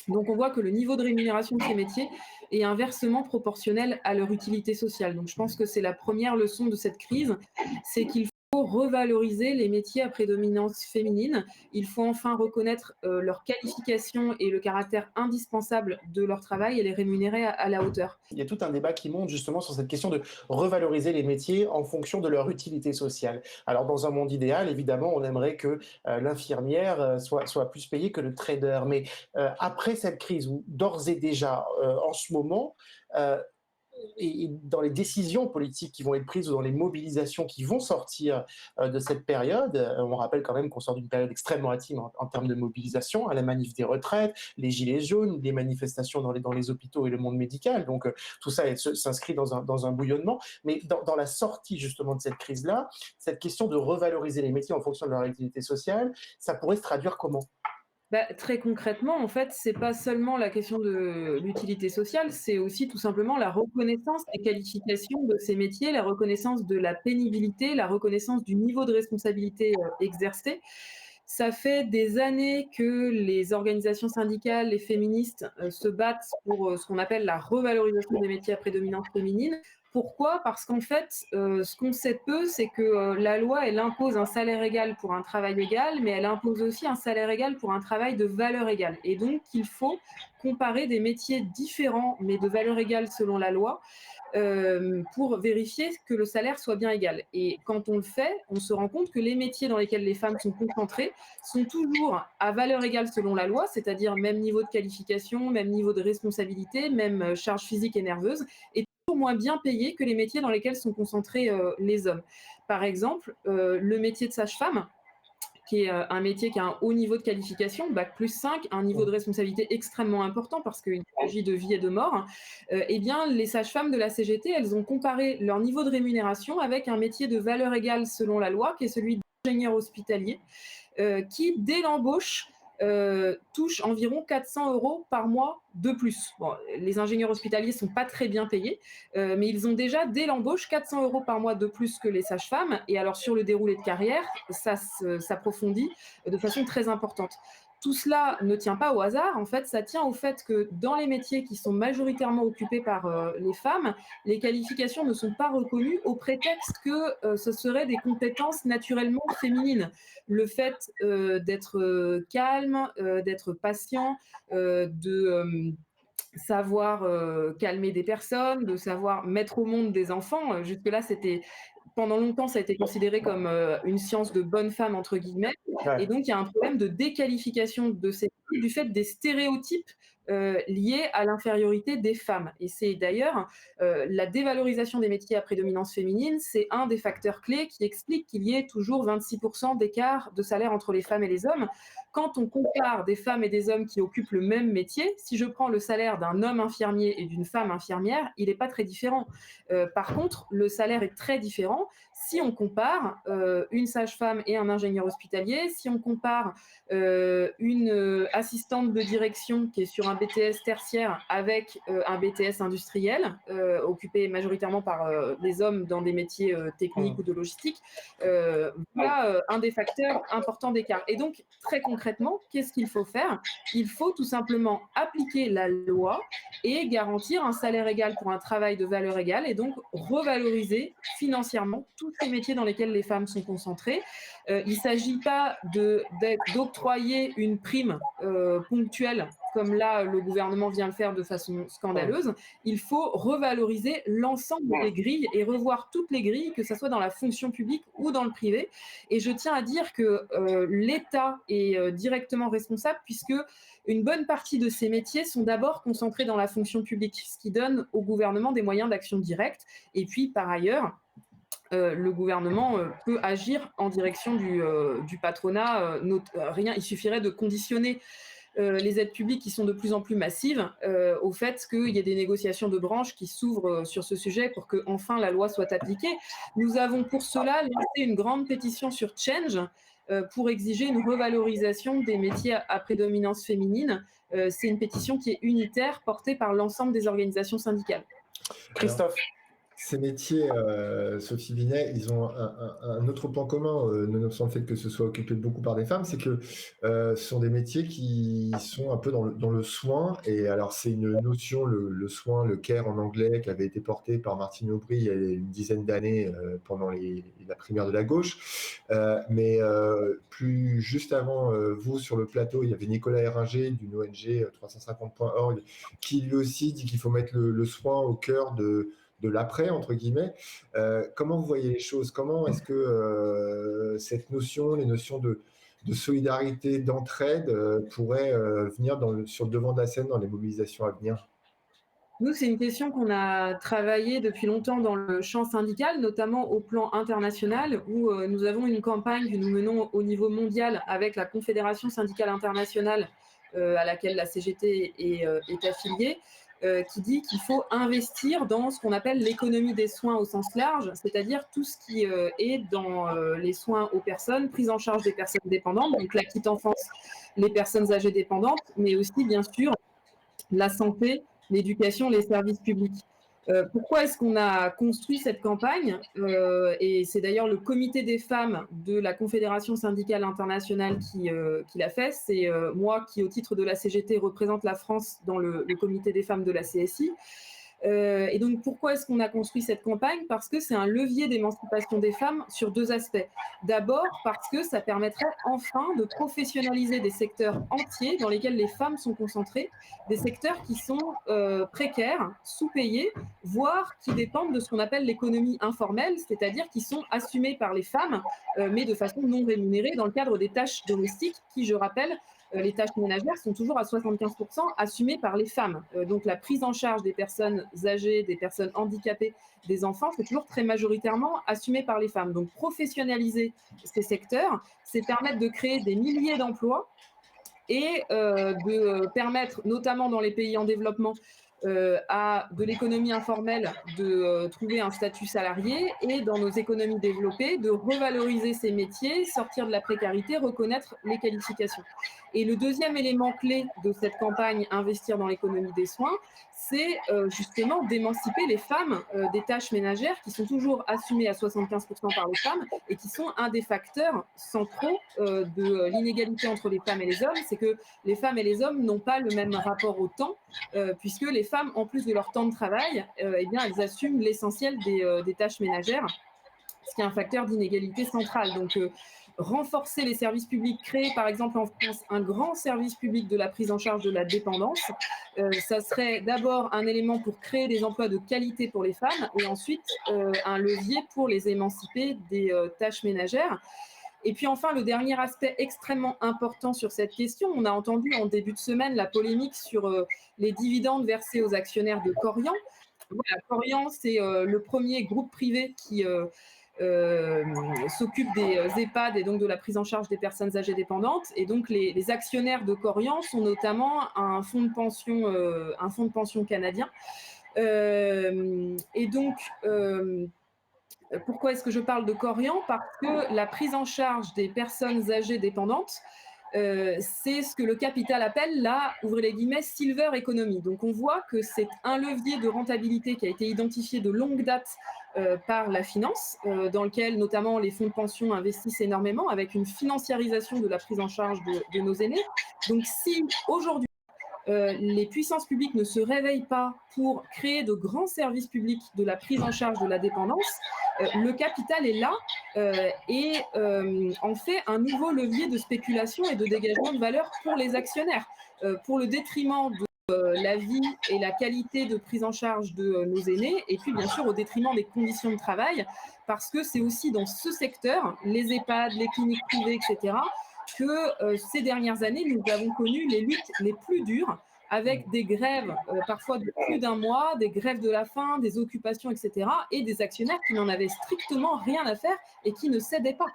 Speaker 8: Donc on voit que le niveau de rémunération de ces métiers est inversement proportionnel à leur utilité sociale. Donc je pense que c'est la première leçon de cette crise, c'est qu'il faut revaloriser les métiers à prédominance féminine. Il faut enfin reconnaître leur qualification et le caractère indispensable de leur travail et les rémunérer à la hauteur.
Speaker 1: Il y a tout un débat qui monte justement sur cette question de revaloriser les métiers en fonction de leur utilité sociale. Alors dans un monde idéal, évidemment, on aimerait que l'infirmière soit plus payée que le trader. Mais après cette crise, où d'ores et déjà, en ce moment, et dans les décisions politiques qui vont être prises ou dans les mobilisations qui vont sortir de cette période, on rappelle quand même qu'on sort d'une période extrêmement active en termes de mobilisation, à la manif des retraites, les gilets jaunes, les manifestations dans les hôpitaux et le monde médical, donc tout ça s'inscrit dans un bouillonnement, mais dans la sortie justement de cette crise-là, cette question de revaloriser les métiers en fonction de leur utilité sociale, ça pourrait se traduire comment ?
Speaker 8: Très concrètement, en fait, c'est pas seulement la question de l'utilité sociale, c'est aussi tout simplement la reconnaissance des qualifications de ces métiers, la reconnaissance de la pénibilité, la reconnaissance du niveau de responsabilité exercé. Ça fait des années que les organisations syndicales, les féministes se battent pour ce qu'on appelle la revalorisation des métiers à prédominance féminine. Pourquoi ? Parce qu'en fait, ce qu'on sait peu, c'est que la loi, elle impose un salaire égal pour un travail égal, mais elle impose aussi un salaire égal pour un travail de valeur égale. Et donc, il faut comparer des métiers différents, mais de valeur égale selon la loi, pour vérifier que le salaire soit bien égal. Et quand on le fait, on se rend compte que les métiers dans lesquels les femmes sont concentrées sont toujours à valeur égale selon la loi, c'est-à-dire même niveau de qualification, même niveau de responsabilité, même charge physique et nerveuse, et toujours moins bien payés que les métiers dans lesquels sont concentrés les hommes. Par exemple, le métier de sage-femme, qui est un métier qui a un haut niveau de qualification, bac+5, un niveau de responsabilité extrêmement important parce qu'il s'agit de vie et de mort, eh bien, les sages-femmes de la CGT, elles ont comparé leur niveau de rémunération avec un métier de valeur égale selon la loi, qui est celui d'ingénieur hospitalier, qui, dès l'embauche, touche environ 400 € par mois de plus. Bon, les ingénieurs hospitaliers ne sont pas très bien payés, mais ils ont déjà, dès l'embauche, 400 € par mois de plus que les sages-femmes. Et alors, sur le déroulé de carrière, ça s'approfondit de façon très importante. Tout cela ne tient pas au hasard, en fait, ça tient au fait que dans les métiers qui sont majoritairement occupés par les femmes, les qualifications ne sont pas reconnues au prétexte que ce seraient des compétences naturellement féminines. Le fait d'être calme, d'être patient, de savoir calmer des personnes, de savoir mettre au monde des enfants. Jusque-là, pendant longtemps, ça a été considéré comme une science de bonne femme, entre guillemets.
Speaker 1: Ouais.
Speaker 8: Et donc, il y a un problème de déqualification de ces métiers du fait des stéréotypes liés à l'infériorité des femmes. Et c'est d'ailleurs la dévalorisation des métiers à prédominance féminine, c'est un des facteurs clés qui explique qu'il y ait toujours 26% d'écart de salaire entre les femmes et les hommes. Quand on compare des femmes et des hommes qui occupent le même métier, si je prends le salaire d'un homme infirmier et d'une femme infirmière, il n'est pas très différent. Par contre, le salaire est très différent si on compare une sage-femme et un ingénieur hospitalier, si on compare une assistante de direction qui est sur un BTS tertiaire avec un BTS industriel, occupé majoritairement par des hommes dans des métiers techniques ou de logistique. Voilà un des facteurs importants d'écart. Et donc, très concrètement, qu'est-ce qu'il faut faire ? Il faut tout simplement appliquer la loi et garantir un salaire égal pour un travail de valeur égale et donc revaloriser financièrement tous ces métiers dans lesquels les femmes sont concentrées. Il ne s'agit pas d'octroyer une prime ponctuelle comme là le gouvernement vient le faire de façon scandaleuse. Il faut revaloriser l'ensemble des grilles et revoir toutes les grilles, que ce soit dans la fonction publique ou dans le privé. Et je tiens à dire que l'État est directement responsable puisque une bonne partie de ces métiers sont d'abord concentrés dans la fonction publique, ce qui donne au gouvernement des moyens d'action directe. Et puis, par ailleurs, le gouvernement peut agir en direction du patronat. Il suffirait de conditionner les aides publiques qui sont de plus en plus massives au fait qu'il y ait des négociations de branche qui s'ouvrent sur ce sujet pour que enfin la loi soit appliquée. Nous avons pour cela lancé une grande pétition sur Change pour exiger une revalorisation des métiers à prédominance féminine. C'est une pétition qui est unitaire, portée par l'ensemble des organisations syndicales.
Speaker 1: Christophe.
Speaker 2: Ces métiers, Sophie Binet, ils ont un autre point commun, nonobstant le fait que ce soit occupé beaucoup par des femmes, c'est que ce sont des métiers qui sont un peu dans le soin. Et alors, c'est une notion, le soin, le care en anglais, qui avait été porté par Martine Aubry il y a une dizaine d'années pendant la primaire de la gauche. Mais plus juste avant vous, sur le plateau, il y avait Nicolas Héringer d'une ONG 350.org qui lui aussi dit qu'il faut mettre le soin au cœur de l'après, entre guillemets. Comment vous voyez les choses ? Comment est-ce que cette notion, les notions de solidarité, d'entraide pourraient venir sur le devant de la scène dans les mobilisations à venir ?
Speaker 8: Nous, c'est une question qu'on a travaillée depuis longtemps dans le champ syndical, notamment au plan international, où nous avons une campagne que nous menons au niveau mondial avec la Confédération syndicale internationale à laquelle la CGT est affiliée, qui dit qu'il faut investir dans ce qu'on appelle l'économie des soins au sens large, c'est-à-dire tout ce qui est dans les soins aux personnes, prise en charge des personnes dépendantes, donc la petite enfance, les personnes âgées dépendantes, mais aussi bien sûr la santé, l'éducation, les services publics. Pourquoi est-ce qu'on a construit cette campagne? Et c'est d'ailleurs le comité des femmes de la Confédération syndicale internationale qui l'a fait. C'est moi qui, au titre de la CGT, représente la France dans le comité des femmes de la CSI. Et donc, pourquoi est-ce qu'on a construit cette campagne? Parce que c'est un levier d'émancipation des femmes sur 2 aspects. D'abord, parce que ça permettrait enfin de professionnaliser des secteurs entiers dans lesquels les femmes sont concentrées, des secteurs qui sont précaires, sous-payés, voire qui dépendent de ce qu'on appelle l'économie informelle, c'est-à-dire qui sont assumés par les femmes, mais de façon non rémunérée dans le cadre des tâches domestiques qui, je rappelle, les tâches ménagères sont toujours à 75% assumées par les femmes. Donc la prise en charge des personnes âgées, des personnes handicapées, des enfants, c'est toujours très majoritairement assumé par les femmes. Donc professionnaliser ces secteurs, c'est permettre de créer des milliers d'emplois et de permettre, notamment dans les pays en développement, à de l'économie informelle de trouver un statut salarié et dans nos économies développées de revaloriser ces métiers, sortir de la précarité, reconnaître les qualifications. Et le deuxième élément clé de cette campagne Investir dans l'économie des soins, c'est justement d'émanciper les femmes des tâches ménagères qui sont toujours assumées à 75% par les femmes et qui sont un des facteurs centraux de l'inégalité entre les femmes et les hommes. C'est que les femmes et les hommes n'ont pas le même rapport au temps, puisque les femmes, en plus de leur temps de travail, eh bien, elles assument l'essentiel des tâches ménagères, ce qui est un facteur d'inégalité central. Donc, renforcer les services publics, créer par exemple en France un grand service public de la prise en charge de la dépendance, ça serait d'abord un élément pour créer des emplois de qualité pour les femmes et ensuite un levier pour les émanciper des tâches ménagères. Et puis enfin, le dernier aspect extrêmement important sur cette question, on a entendu en début de semaine la polémique sur les dividendes versés aux actionnaires de Korian. Voilà, Korian, c'est le premier groupe privé qui s'occupe des EHPAD et donc de la prise en charge des personnes âgées dépendantes. Et donc les actionnaires de Korian sont notamment un fonds de pension canadien. Et donc pourquoi est-ce que je parle de Korian? Parce que la prise en charge des personnes âgées dépendantes, c'est ce que le capital appelle la, ouvrez les guillemets, silver economy. Donc on voit que c'est un levier de rentabilité qui a été identifié de longue date par la finance, dans lequel notamment les fonds de pension investissent énormément, avec une financiarisation de la prise en charge de nos aînés. Donc si aujourd'hui les puissances publiques ne se réveillent pas pour créer de grands services publics de la prise en charge de la dépendance, le capital est là et en fait un nouveau levier de spéculation et de dégagement de valeur pour les actionnaires, pour le détriment de la vie et la qualité de prise en charge de nos aînés, et puis bien sûr au détriment des conditions de travail, parce que c'est aussi dans ce secteur, les EHPAD, les cliniques privées, etc., que ces dernières années, nous avons connu les luttes les plus dures, avec des grèves parfois de plus d'un mois, des grèves de la faim, des occupations, etc., et des actionnaires qui n'en avaient strictement rien à faire et qui ne cédaient pas.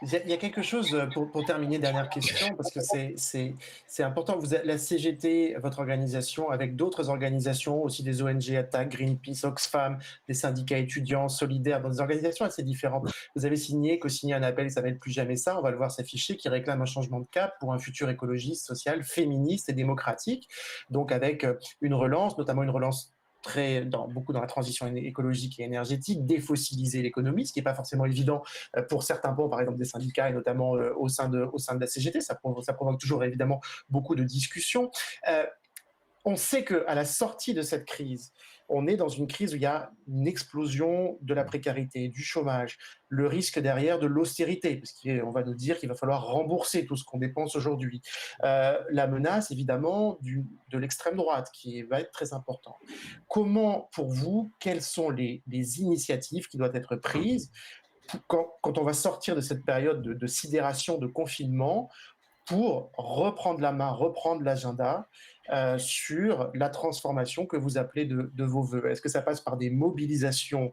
Speaker 1: Il y a quelque chose, pour terminer, dernière question, parce que c'est important. La CGT, votre organisation, avec d'autres organisations, aussi des ONG, Attac, Greenpeace, Oxfam, des syndicats étudiants, Solidaires, dans des organisations assez différentes. Vous avez co-signé un appel qui s'appelle Plus jamais ça, on va le voir s'afficher, qui réclame un changement de cap pour un futur écologiste, social, féministe et démocratique. Donc avec une relance, notamment une relance beaucoup dans la transition écologique et énergétique, défossiliser l'économie, ce qui n'est pas forcément évident pour certains pans, par exemple des syndicats et notamment au sein de la CGT. Ça provoque toujours évidemment beaucoup de discussions. On sait qu'à la sortie de cette crise, on est dans une crise où il y a une explosion de la précarité, du chômage, le risque derrière de l'austérité, parce qu'on va nous dire qu'il va falloir rembourser tout ce qu'on dépense aujourd'hui. La menace, évidemment, de l'extrême droite, qui va être très importante. Comment, pour vous, quelles sont les initiatives qui doivent être prises quand on va sortir de cette période de sidération, de confinement, pour reprendre la main, reprendre l'agenda sur la transformation que vous appelez de vos voeux? Est-ce que ça passe par des mobilisations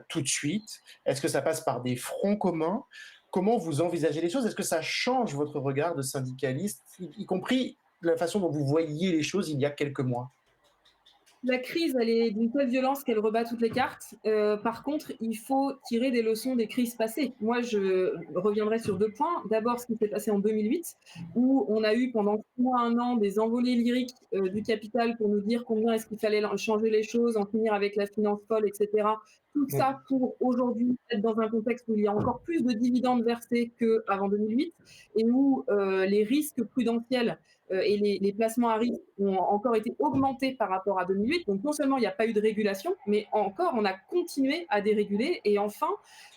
Speaker 1: tout de suite? Est-ce que ça passe par des fronts communs? Comment vous envisagez les choses? Est-ce que ça change votre regard de syndicaliste, y compris la façon dont vous voyiez les choses il y a quelques mois?
Speaker 8: La crise, elle est d'une telle violence qu'elle rebat toutes les cartes. Par contre, il faut tirer des leçons des crises passées. Moi, je reviendrai sur 2 points. D'abord, ce qui s'est passé en 2008, où on a eu pendant 6 mois, 1 an, des envolées lyriques du capital pour nous dire combien est-ce qu'il fallait changer les choses, en finir avec la finance folle, etc. Tout
Speaker 1: Mmh.
Speaker 8: ça pour aujourd'hui être dans un contexte où il y a encore plus de dividendes versés qu'avant 2008 et où les risques prudentiels et les placements à risque ont encore été augmentés par rapport à 2008. Donc non seulement il n'y a pas eu de régulation, mais encore on a continué à déréguler. Et enfin,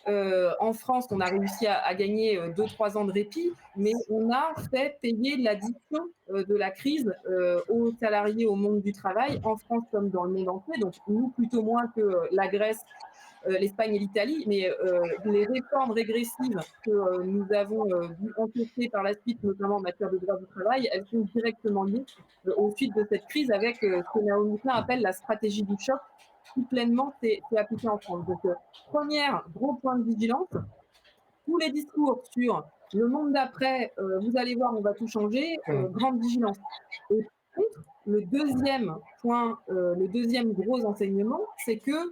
Speaker 8: en France, on a réussi à gagner 2-3 ans de répit, mais on a fait payer l'addition de la crise aux salariés, au monde du travail, en France comme dans le monde entier. Donc nous, plutôt moins que la Grèce, l'Espagne et l'Italie, mais les réformes régressives que nous avons dû encaisser par la suite, notamment en matière de droit du travail, elles sont directement liées aux suites de cette crise avec ce que Naomi Klein appelle la stratégie du choc, qui pleinement s'est appliquée en France. Donc, premier gros point de vigilance, tous les discours sur le monde d'après, vous allez voir, on va tout changer, grande vigilance. Et par contre, le deuxième point, le deuxième gros enseignement, c'est que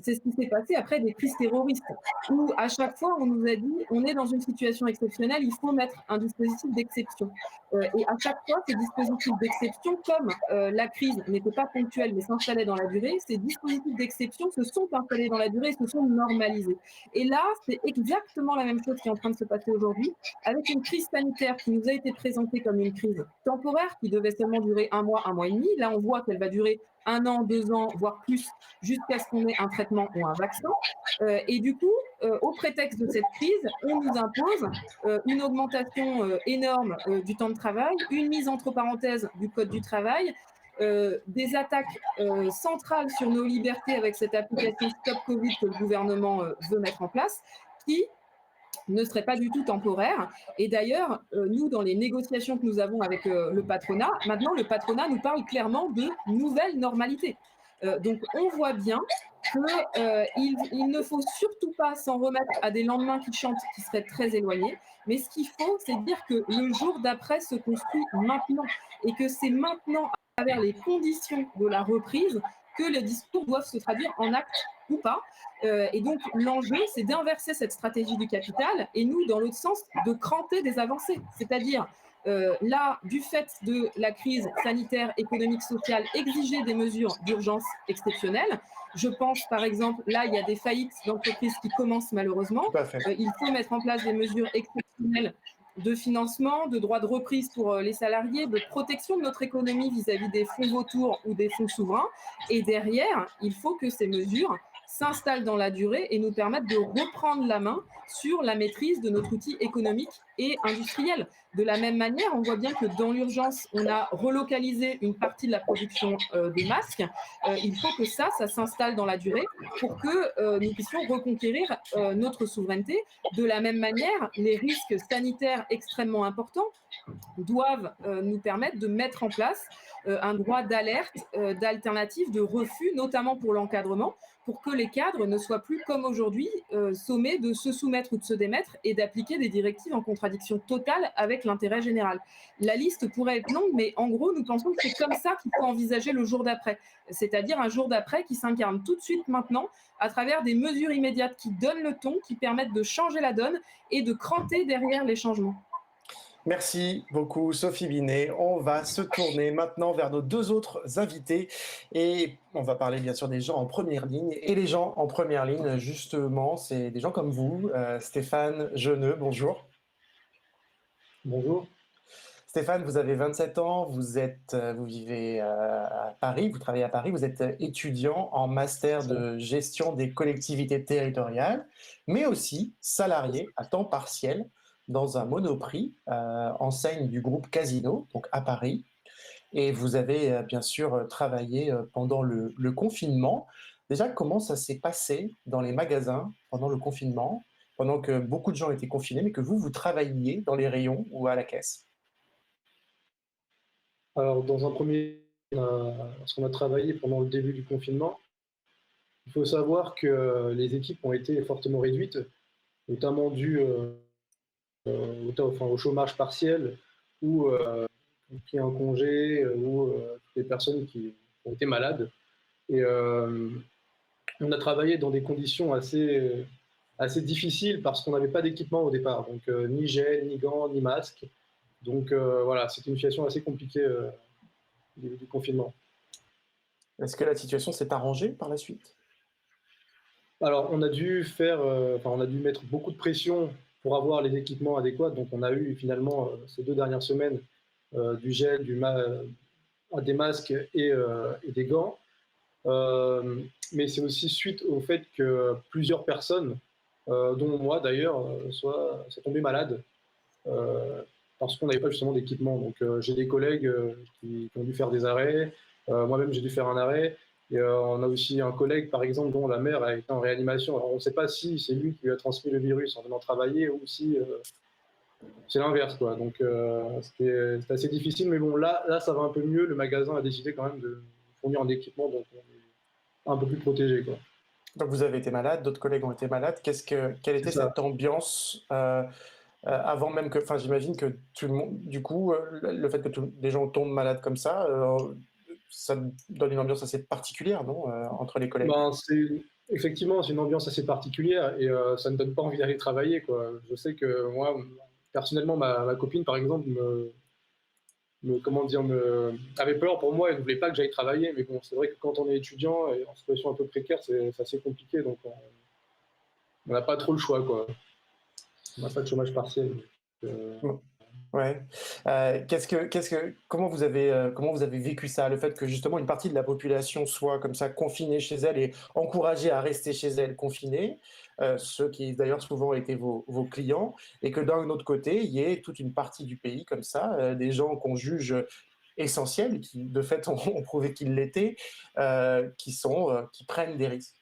Speaker 8: c'est ce qui s'est passé après des crises terroristes, où à chaque fois, on nous a dit, on est dans une situation exceptionnelle, il faut mettre un dispositif d'exception. Et à chaque fois, ces dispositifs d'exception, comme la crise n'était pas ponctuelle, mais s'installait dans la durée, ces dispositifs d'exception se sont installés dans la durée et se sont normalisés. Et là, c'est exactement la même chose qui est en train de se passer aujourd'hui, avec une crise sanitaire qui nous a été présentée comme une crise temporaire, qui devait seulement durer 1 mois et demi. Là, on voit qu'elle va durer 1 an, 2 ans, voire plus, jusqu'à ce qu'on ait un traitement ou un vaccin. Et du coup, au prétexte de cette crise, on nous impose une augmentation énorme du temps de travail, une mise entre parenthèses du Code du travail, des attaques centrales sur nos libertés avec cette application Stop Covid que le gouvernement veut mettre en place, qui ne serait pas du tout temporaire. Et d'ailleurs, nous, dans les négociations que nous avons avec le patronat, maintenant, le patronat nous parle clairement de nouvelle normalité. Donc, on voit bien qu'il ne faut surtout pas s'en remettre à des lendemains qui chantent, qui seraient très éloignés. Mais ce qu'il faut, c'est dire que le jour d'après se construit maintenant et que c'est maintenant, à travers les conditions de la reprise, que les discours doivent se traduire en actes ou pas. Et donc, l'enjeu, c'est d'inverser cette stratégie du capital et nous, dans l'autre sens, de cranter des avancées. C'est-à-dire, là, du fait de la crise sanitaire, économique, sociale, exiger des mesures d'urgence exceptionnelles. Je pense, par exemple, là, il y a des faillites d'entreprises qui commencent malheureusement.
Speaker 1: Tout à fait.
Speaker 8: Il faut mettre en place des mesures exceptionnelles de financement, de droits de reprise pour les salariés, de protection de notre économie vis-à-vis des fonds vautours ou des fonds souverains. Et derrière, il faut que ces mesures s'installent dans la durée et nous permettent de reprendre la main sur la maîtrise de notre outil économique et industriel. De la même manière, on voit bien que dans l'urgence, on a relocalisé une partie de la production des masques. Il faut que ça s'installe dans la durée pour que nous puissions reconquérir notre souveraineté. De la même manière, les risques sanitaires extrêmement importants doivent nous permettre de mettre en place un droit d'alerte, d'alternative, de refus, notamment pour l'encadrement, pour que les cadres ne soient plus, comme aujourd'hui, sommés de se soumettre ou de se démettre et d'appliquer des directives en contradiction totale avec l'intérêt général. La liste pourrait être longue, mais en gros, nous pensons que c'est comme ça qu'il faut envisager le jour d'après, c'est-à-dire un jour d'après qui s'incarne tout de suite maintenant à travers des mesures immédiates qui donnent le ton, qui permettent de changer la donne et de cranter derrière les changements.
Speaker 1: Merci beaucoup, Sophie Binet. On va se tourner maintenant vers nos 2 autres invités et on va parler bien sûr des gens en première ligne. Et les gens en première ligne, justement, c'est des gens comme vous. Stéphane Jeuneux, bonjour.
Speaker 9: Bonjour.
Speaker 1: Stéphane, vous avez 27 ans, vous vivez à Paris, vous travaillez à Paris, vous êtes étudiant en master de gestion des collectivités territoriales, mais aussi salarié à temps partiel dans un Monoprix, enseigne du groupe Casino, donc à Paris. Et vous avez bien sûr travaillé pendant le confinement. Déjà, comment ça s'est passé dans les magasins pendant le confinement, pendant que beaucoup de gens étaient confinés, mais que vous travailliez dans les rayons ou à la caisse?
Speaker 9: Alors, dans un premier temps, lorsqu'on a travaillé pendant le début du confinement, il faut savoir que les équipes ont été fortement réduites, notamment dû au chômage partiel ou qui est en congé ou des personnes qui ont été malades. Et on a travaillé dans des conditions assez difficiles parce qu'on n'avait pas d'équipement au départ. Donc, ni gel, ni gants, ni masque. Donc, voilà, c'était une situation assez compliquée du confinement.
Speaker 1: Est-ce que la situation s'est arrangée par la suite?
Speaker 9: Alors, on a dû on a dû mettre beaucoup de pression pour avoir les équipements adéquats. Donc, on a eu finalement ces 2 dernières semaines du gel, des masques et des gants. Mais c'est aussi suite au fait que plusieurs personnes, dont moi d'ailleurs, sont tombées malades parce qu'on n'avait pas justement d'équipement. Donc, j'ai des collègues qui ont dû faire des arrêts. Moi-même, j'ai dû faire un arrêt. Et on a aussi un collègue, par exemple, dont la mère a été en réanimation. Alors, on ne sait pas si c'est lui qui lui a transmis le virus en venant travailler ou si c'est l'inverse, quoi. Donc, c'était assez difficile. Mais bon, là, ça va un peu mieux. Le magasin a décidé quand même de fournir un équipement, donc on est un peu plus protégé, quoi.
Speaker 1: Donc vous avez été malade, d'autres collègues ont été malades. Quelle
Speaker 9: C'est
Speaker 1: était
Speaker 9: ça.
Speaker 1: cette ambiance avant même que, enfin, j'imagine que tout le monde, du coup, le fait que les gens tombent malades comme ça donne une ambiance assez particulière, non, entre les collègues?
Speaker 9: Ben, effectivement, c'est une ambiance assez particulière et ça ne donne pas envie d'aller travailler, quoi. Je sais que moi, personnellement, ma copine, par exemple, avait peur pour moi, elle ne voulait pas que j'aille travailler. Mais bon, c'est vrai que quand on est étudiant et en situation un peu précaire, c'est assez compliqué. Donc, on n'a pas trop le choix, quoi. On n'a pas de chômage partiel.
Speaker 1: Mmh. Ouais. Comment vous avez vécu ça? Le fait que justement une partie de la population soit comme ça confinée chez elle et encouragée à rester chez elle confinée, ceux qui d'ailleurs souvent étaient vos clients, et que d'un autre côté, il y ait toute une partie du pays comme ça, des gens qu'on juge essentiels, qui de fait ont prouvé qu'ils l'étaient, qui prennent des risques.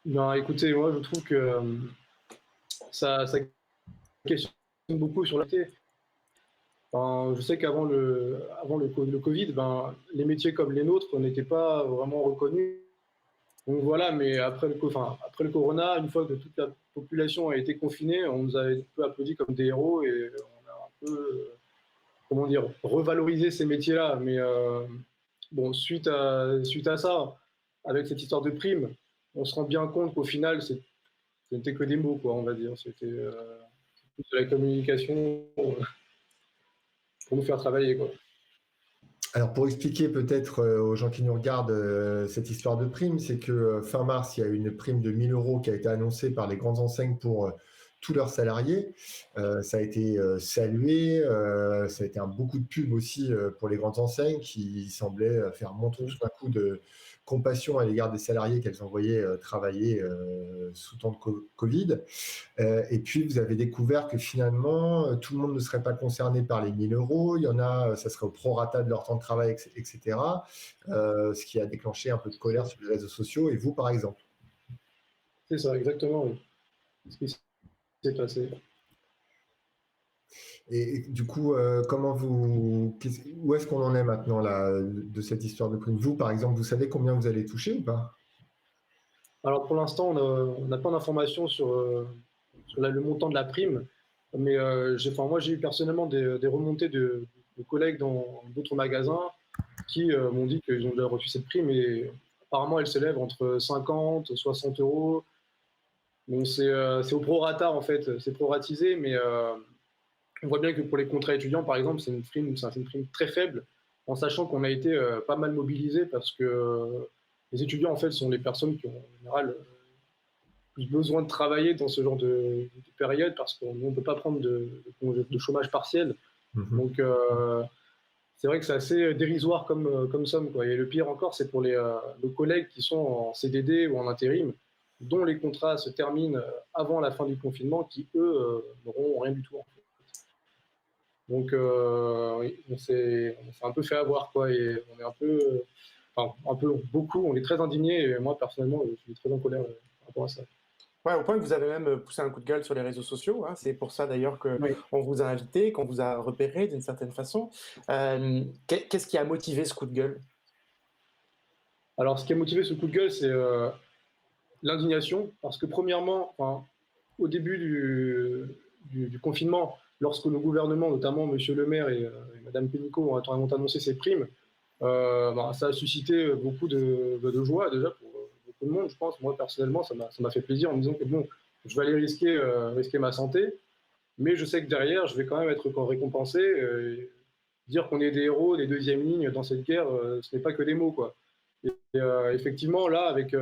Speaker 9: Ben, écoutez, moi, je trouve que ça questionne beaucoup sur la santé. Enfin, je sais avant le Covid, ben, les métiers comme les nôtres n'étaient pas vraiment reconnus. Donc voilà, mais après le corona, une fois que toute la population a été confinée, on nous a un peu applaudis comme des héros et on a un peu, comment dire, revalorisé ces métiers-là. Mais bon, suite à ça, avec cette histoire de prime, on se rend bien compte qu'au final, ce n'était que des mots, quoi, on va dire. C'était plus de la communication pour nous faire travailler, quoi.
Speaker 2: Alors pour expliquer peut-être aux gens qui nous regardent cette histoire de prime, c'est que fin mars, il y a eu une prime de 1 000 € qui a été annoncée par les grandes enseignes pour tous leurs salariés. Ça a été salué, ça a été beaucoup de pub aussi pour les grandes enseignes qui semblaient faire montre tout d'un coup de compassion à l'égard des salariés qu'elles envoyaient travailler sous temps de Covid. Et puis, vous avez découvert que finalement, tout le monde ne serait pas concerné par les 1 000 €. Il y en a, ça serait au prorata de leur temps de travail, etc. Ce qui a déclenché un peu de colère sur les réseaux sociaux. Et vous, par exemple?
Speaker 9: C'est ça, exactement, oui. Ce qui s'est passé.
Speaker 2: Et du coup, où est-ce qu'on en est maintenant là, de cette histoire de prime? Vous, par exemple, vous savez combien vous allez toucher ou pas?
Speaker 9: Alors pour l'instant, on n'a pas d'informations sur le montant de la prime, mais moi j'ai eu personnellement des remontées de collègues dans d'autres magasins qui m'ont dit qu'ils ont déjà reçu cette prime et apparemment elle s'élève entre 50 et 60 euros. Donc c'est au prorata en fait, c'est proratisé, mais on voit bien que pour les contrats étudiants par exemple, c'est une prime très faible, en sachant qu'on a été pas mal mobilisés parce que les étudiants en fait sont les personnes qui ont en général plus besoin de travailler dans ce genre de période parce qu'on ne peut pas prendre de chômage partiel. Donc c'est vrai que c'est assez dérisoire comme somme, quoi. Et le pire encore, c'est pour nos collègues qui sont en CDD ou en intérim, dont les contrats se terminent avant la fin du confinement, qui eux n'auront rien du tout, en fait. Donc oui, on s'est un peu fait avoir, quoi, et on est beaucoup, on est très indignés, et moi personnellement, je suis très en colère par rapport à ça.
Speaker 1: Ouais, au point que vous avez même poussé un coup de gueule sur les réseaux sociaux, hein. C'est pour ça d'ailleurs qu'on
Speaker 9: Oui.
Speaker 1: vous a invité, qu'on vous a repéré d'une certaine façon. Qu'est-ce qui a motivé ce coup de gueule?
Speaker 9: Alors, ce qui a motivé ce coup de gueule, c'est l'indignation, parce que premièrement, au début du confinement, lorsque le gouvernement, notamment M. Le Maire et Mme Pénicaud, ont annoncé ces primes, Ça a suscité beaucoup de joie déjà pour beaucoup de monde, je pense. Moi, personnellement, ça m'a fait plaisir en me disant que bon, je vais aller risquer ma santé, mais je sais que derrière, je vais quand même être récompensé. Dire qu'on est des héros, des deuxièmes lignes dans cette guerre, ce n'est pas que des mots, quoi. Effectivement, là, avec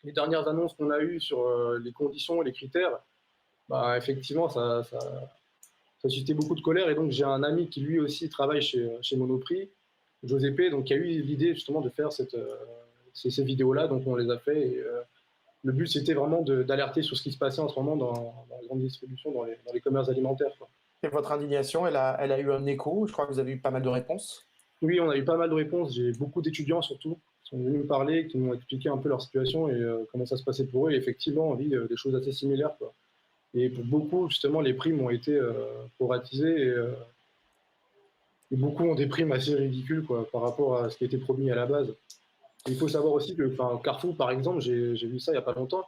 Speaker 9: les dernières annonces qu'on a eues sur les conditions et les critères, effectivement, ça a suscité beaucoup de colère. Et donc, j'ai un ami qui lui aussi travaille chez Monoprix, Josépé, donc qui a eu l'idée justement de faire ces vidéos-là. Donc, on les a fait. Et, le but, c'était vraiment d'alerter sur ce qui se passait en ce moment dans la grande distribution, dans les commerces alimentaires, quoi.
Speaker 1: Et votre indignation, elle a eu un écho. Je crois que vous avez eu pas mal de réponses.
Speaker 9: Oui, on a eu pas mal de réponses. J'ai beaucoup d'étudiants surtout qui sont venus me parler, qui m'ont expliqué un peu leur situation et comment ça se passait pour eux. Et effectivement, on vit des choses assez similaires, quoi. Et pour beaucoup, justement, les primes ont été proratisées et beaucoup ont des primes assez ridicules, quoi, par rapport à ce qui a été promis à la base. Et il faut savoir aussi que Carrefour, par exemple, j'ai vu ça il n'y a pas longtemps,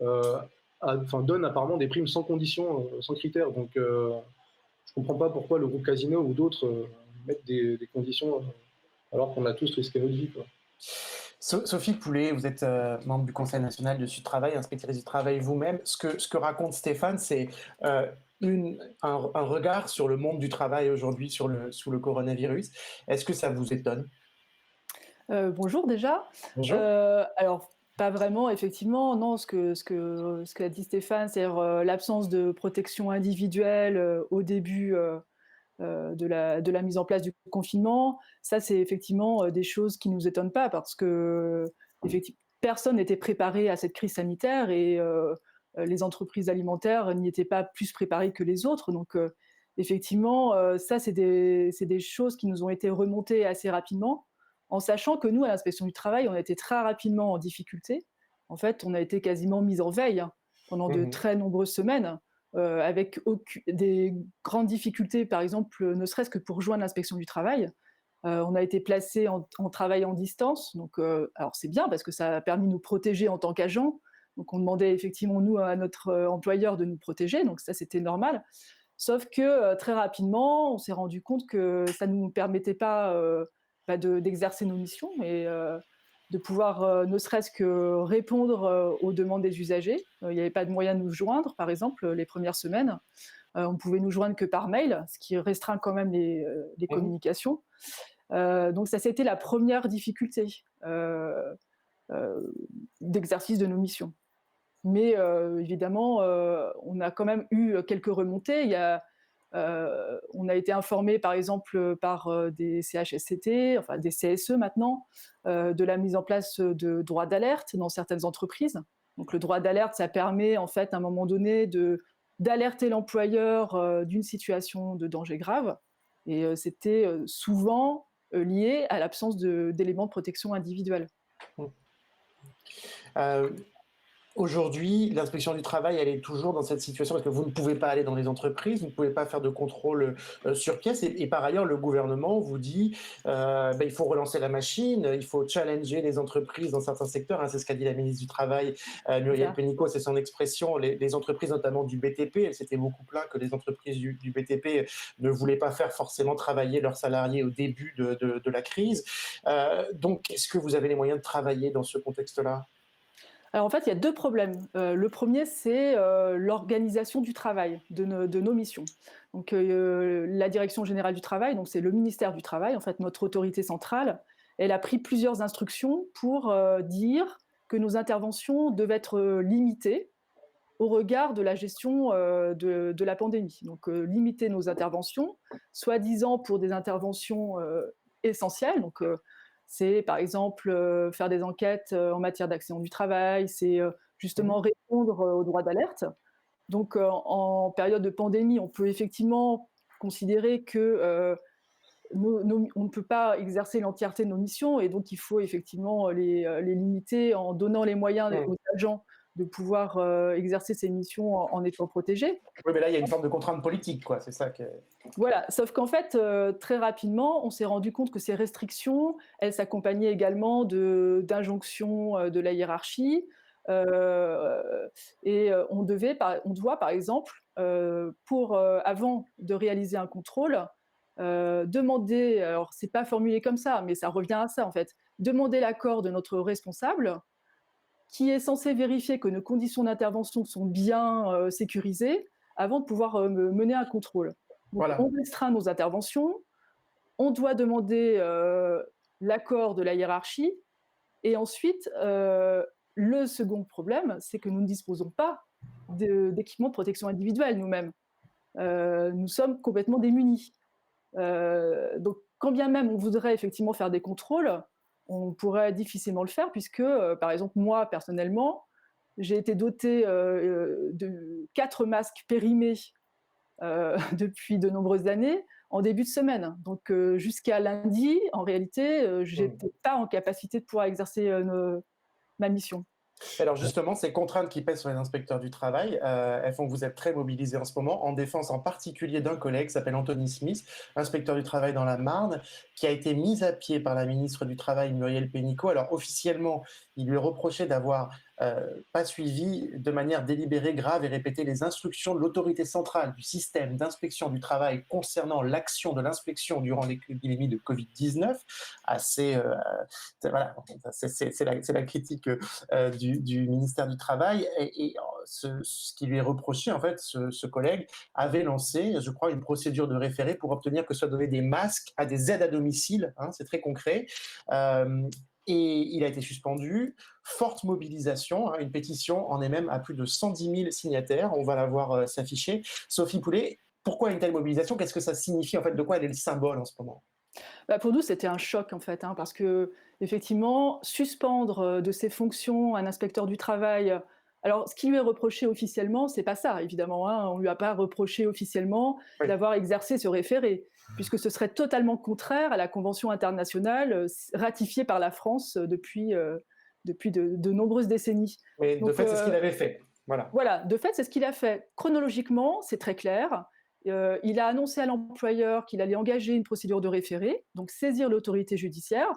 Speaker 9: donne apparemment des primes sans conditions, sans critères. Donc, je ne comprends pas pourquoi le groupe Casino ou d'autres mettent des conditions alors qu'on a tous risqué notre vie, quoi.
Speaker 1: Sophie Poulet, vous êtes membre du Conseil national de Sud Travail, inspectrice du travail vous-même. Ce que raconte Stéphane, c'est un regard sur le monde du travail aujourd'hui sous le coronavirus. Est-ce que ça vous étonne?
Speaker 10: Bonjour déjà.
Speaker 1: Bonjour.
Speaker 10: Alors, pas vraiment, effectivement. Non, ce qu'a dit Stéphane, c'est-à-dire l'absence de protection individuelle au début de la mise en place du confinement. Ça, c'est effectivement des choses qui ne nous étonnent pas parce que personne n'était préparé à cette crise sanitaire et les entreprises alimentaires n'y étaient pas plus préparées que les autres. Donc, effectivement, ça, c'est des choses qui nous ont été remontées assez rapidement, en sachant que nous, à l'inspection du travail, on a été très rapidement en difficulté. En fait, on a été quasiment mis en veille pendant de très nombreuses semaines, avec des grandes difficultés, par exemple, ne serait-ce que pour joindre l'inspection du travail. On a été placé en travail en distance. Donc, alors c'est bien parce que ça a permis de nous protéger en tant qu'agents. Donc, on demandait effectivement, nous, à notre employeur de nous protéger. Donc, ça, c'était normal. Sauf que très rapidement, on s'est rendu compte que ça ne nous permettait pas d'exercer nos missions et de pouvoir ne serait-ce que répondre aux demandes des usagers. Il n'y avait pas de moyen de nous joindre, par exemple, les premières semaines. On ne pouvait nous joindre que par mail, ce qui restreint quand même les communications. Donc ça, c'était la première difficulté d'exercice de nos missions. Mais évidemment, on a quand même eu quelques remontées. On a été informé, par exemple, par des CHSCT, enfin des CSE maintenant, de la mise en place de droits d'alerte dans certaines entreprises. Donc le droit d'alerte, ça permet en fait à un moment donné d'alerter l'employeur d'une situation de danger grave. Et c'était souvent lié à l'absence d'éléments de protection individuelle.
Speaker 1: Aujourd'hui, l'inspection du travail, elle est toujours dans cette situation parce que vous ne pouvez pas aller dans les entreprises, vous ne pouvez pas faire de contrôle sur pièce. Et par ailleurs, le gouvernement vous dit il faut relancer la machine, il faut challenger les entreprises dans certains secteurs. C'est ce qu'a dit la ministre du Travail, Muriel Pénicaud, c'est son expression. Les entreprises, notamment du BTP, elles s'étaient beaucoup plaintes que les entreprises du BTP ne voulaient pas faire forcément travailler leurs salariés au début de la crise. Donc, est-ce que vous avez les moyens de travailler dans ce contexte-là ?
Speaker 10: Alors en fait, il y a deux problèmes. Le premier, c'est l'organisation du travail, de nos missions. Donc la Direction générale du travail, donc c'est le ministère du Travail, en fait notre autorité centrale, elle a pris plusieurs instructions pour dire que nos interventions devaient être limitées au regard de la gestion de la pandémie. Donc limiter nos interventions, soi-disant pour des interventions essentielles, donc c'est par exemple faire des enquêtes en matière d'accident du travail, c'est justement répondre aux droits d'alerte. Donc en période de pandémie, on peut effectivement considérer que on ne peut pas exercer l'entièreté de nos missions et donc il faut effectivement les limiter en donnant les moyens aux agents de pouvoir exercer ces missions en étant protégés.
Speaker 1: Oui, mais là, il y a une forme de contrainte politique, quoi. C'est ça que...
Speaker 10: Voilà, sauf qu'en fait, très rapidement, on s'est rendu compte que ces restrictions, elles s'accompagnaient également d'injonctions de la hiérarchie. Et on doit, par exemple, avant de réaliser un contrôle, demander, alors c'est pas formulé comme ça, mais ça revient à ça en fait, demander l'accord de notre responsable qui est censé vérifier que nos conditions d'intervention sont bien sécurisées avant de pouvoir mener un contrôle. Donc,
Speaker 1: Voilà.
Speaker 10: on restreint nos interventions, on doit demander l'accord de la hiérarchie, et ensuite, le second problème, c'est que nous ne disposons pas d'équipements de protection individuelle nous-mêmes. Nous sommes complètement démunis. Donc, quand bien même on voudrait effectivement faire des contrôles, on pourrait difficilement le faire puisque, par exemple, moi, personnellement, j'ai été dotée de 4 masques périmés depuis de nombreuses années en début de semaine. Donc, jusqu'à lundi, en réalité, je n'étais pas en capacité de pouvoir exercer ma mission.
Speaker 1: Alors justement, ces contraintes qui pèsent sur les inspecteurs du travail, elles font que vous êtes très mobilisés en ce moment, en défense en particulier d'un collègue qui s'appelle Anthony Smith, inspecteur du travail dans la Marne, qui a été mis à pied par la ministre du Travail, Muriel Pénicaud. Alors officiellement, il lui est reproché d'avoir pas suivi de manière délibérée, grave et répétée les instructions de l'autorité centrale du système d'inspection du travail concernant l'action de l'inspection durant l'épidémie de Covid-19. Voilà, c'est la critique du ministère du Travail. Et ce qui lui est reproché, en fait, ce collègue avait lancé, je crois, une procédure de référé pour obtenir que soient donnés des masques à des aides à domicile, hein, c'est très concret. Et il a été suspendu. Forte mobilisation, hein, une pétition en est même à plus de 110 000 signataires. On va la voir s'afficher. Sophie Poulet, pourquoi une telle mobilisation? Qu'est-ce que ça signifie en fait? De quoi elle est le symbole en ce moment?
Speaker 10: Pour nous, c'était un choc en fait, hein, parce que effectivement, suspendre de ses fonctions un inspecteur du travail. Alors, ce qui lui est reproché officiellement, c'est pas ça, évidemment. Hein, on lui a pas reproché officiellement d'avoir exercé ce référé, puisque ce serait totalement contraire à la Convention internationale ratifiée par la France depuis de nombreuses décennies.
Speaker 1: Mais de fait, c'est ce qu'il avait fait.
Speaker 10: Voilà, de fait, c'est ce qu'il a fait. Chronologiquement, c'est très clair. Il a annoncé à l'employeur qu'il allait engager une procédure de référé, donc saisir l'autorité judiciaire,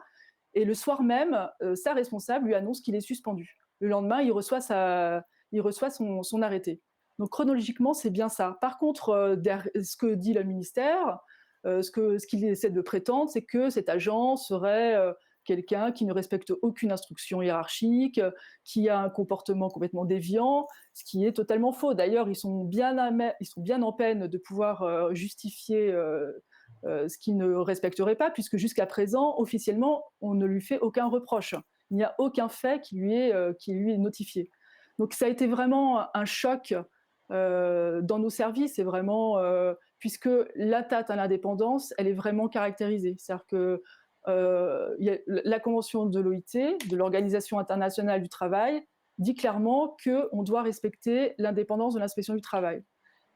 Speaker 10: et le soir même, sa responsable lui annonce qu'il est suspendu. Le lendemain, il reçoit son arrêté. Donc chronologiquement, c'est bien ça. Par contre, ce que dit le ministère, ce qu'il essaie de prétendre, c'est que cet agent serait quelqu'un qui ne respecte aucune instruction hiérarchique, qui a un comportement complètement déviant, ce qui est totalement faux. D'ailleurs, ils sont bien en peine de pouvoir justifier ce qu'ils ne respecteraient pas, puisque jusqu'à présent, officiellement, on ne lui fait aucun reproche. Il n'y a aucun fait qui lui est notifié. Donc ça a été vraiment un choc dans nos services, et vraiment, puisque l'atteinte à l'indépendance, elle est vraiment caractérisée. C'est-à-dire que la Convention de l'OIT, de l'Organisation internationale du travail, dit clairement qu'on doit respecter l'indépendance de l'inspection du travail.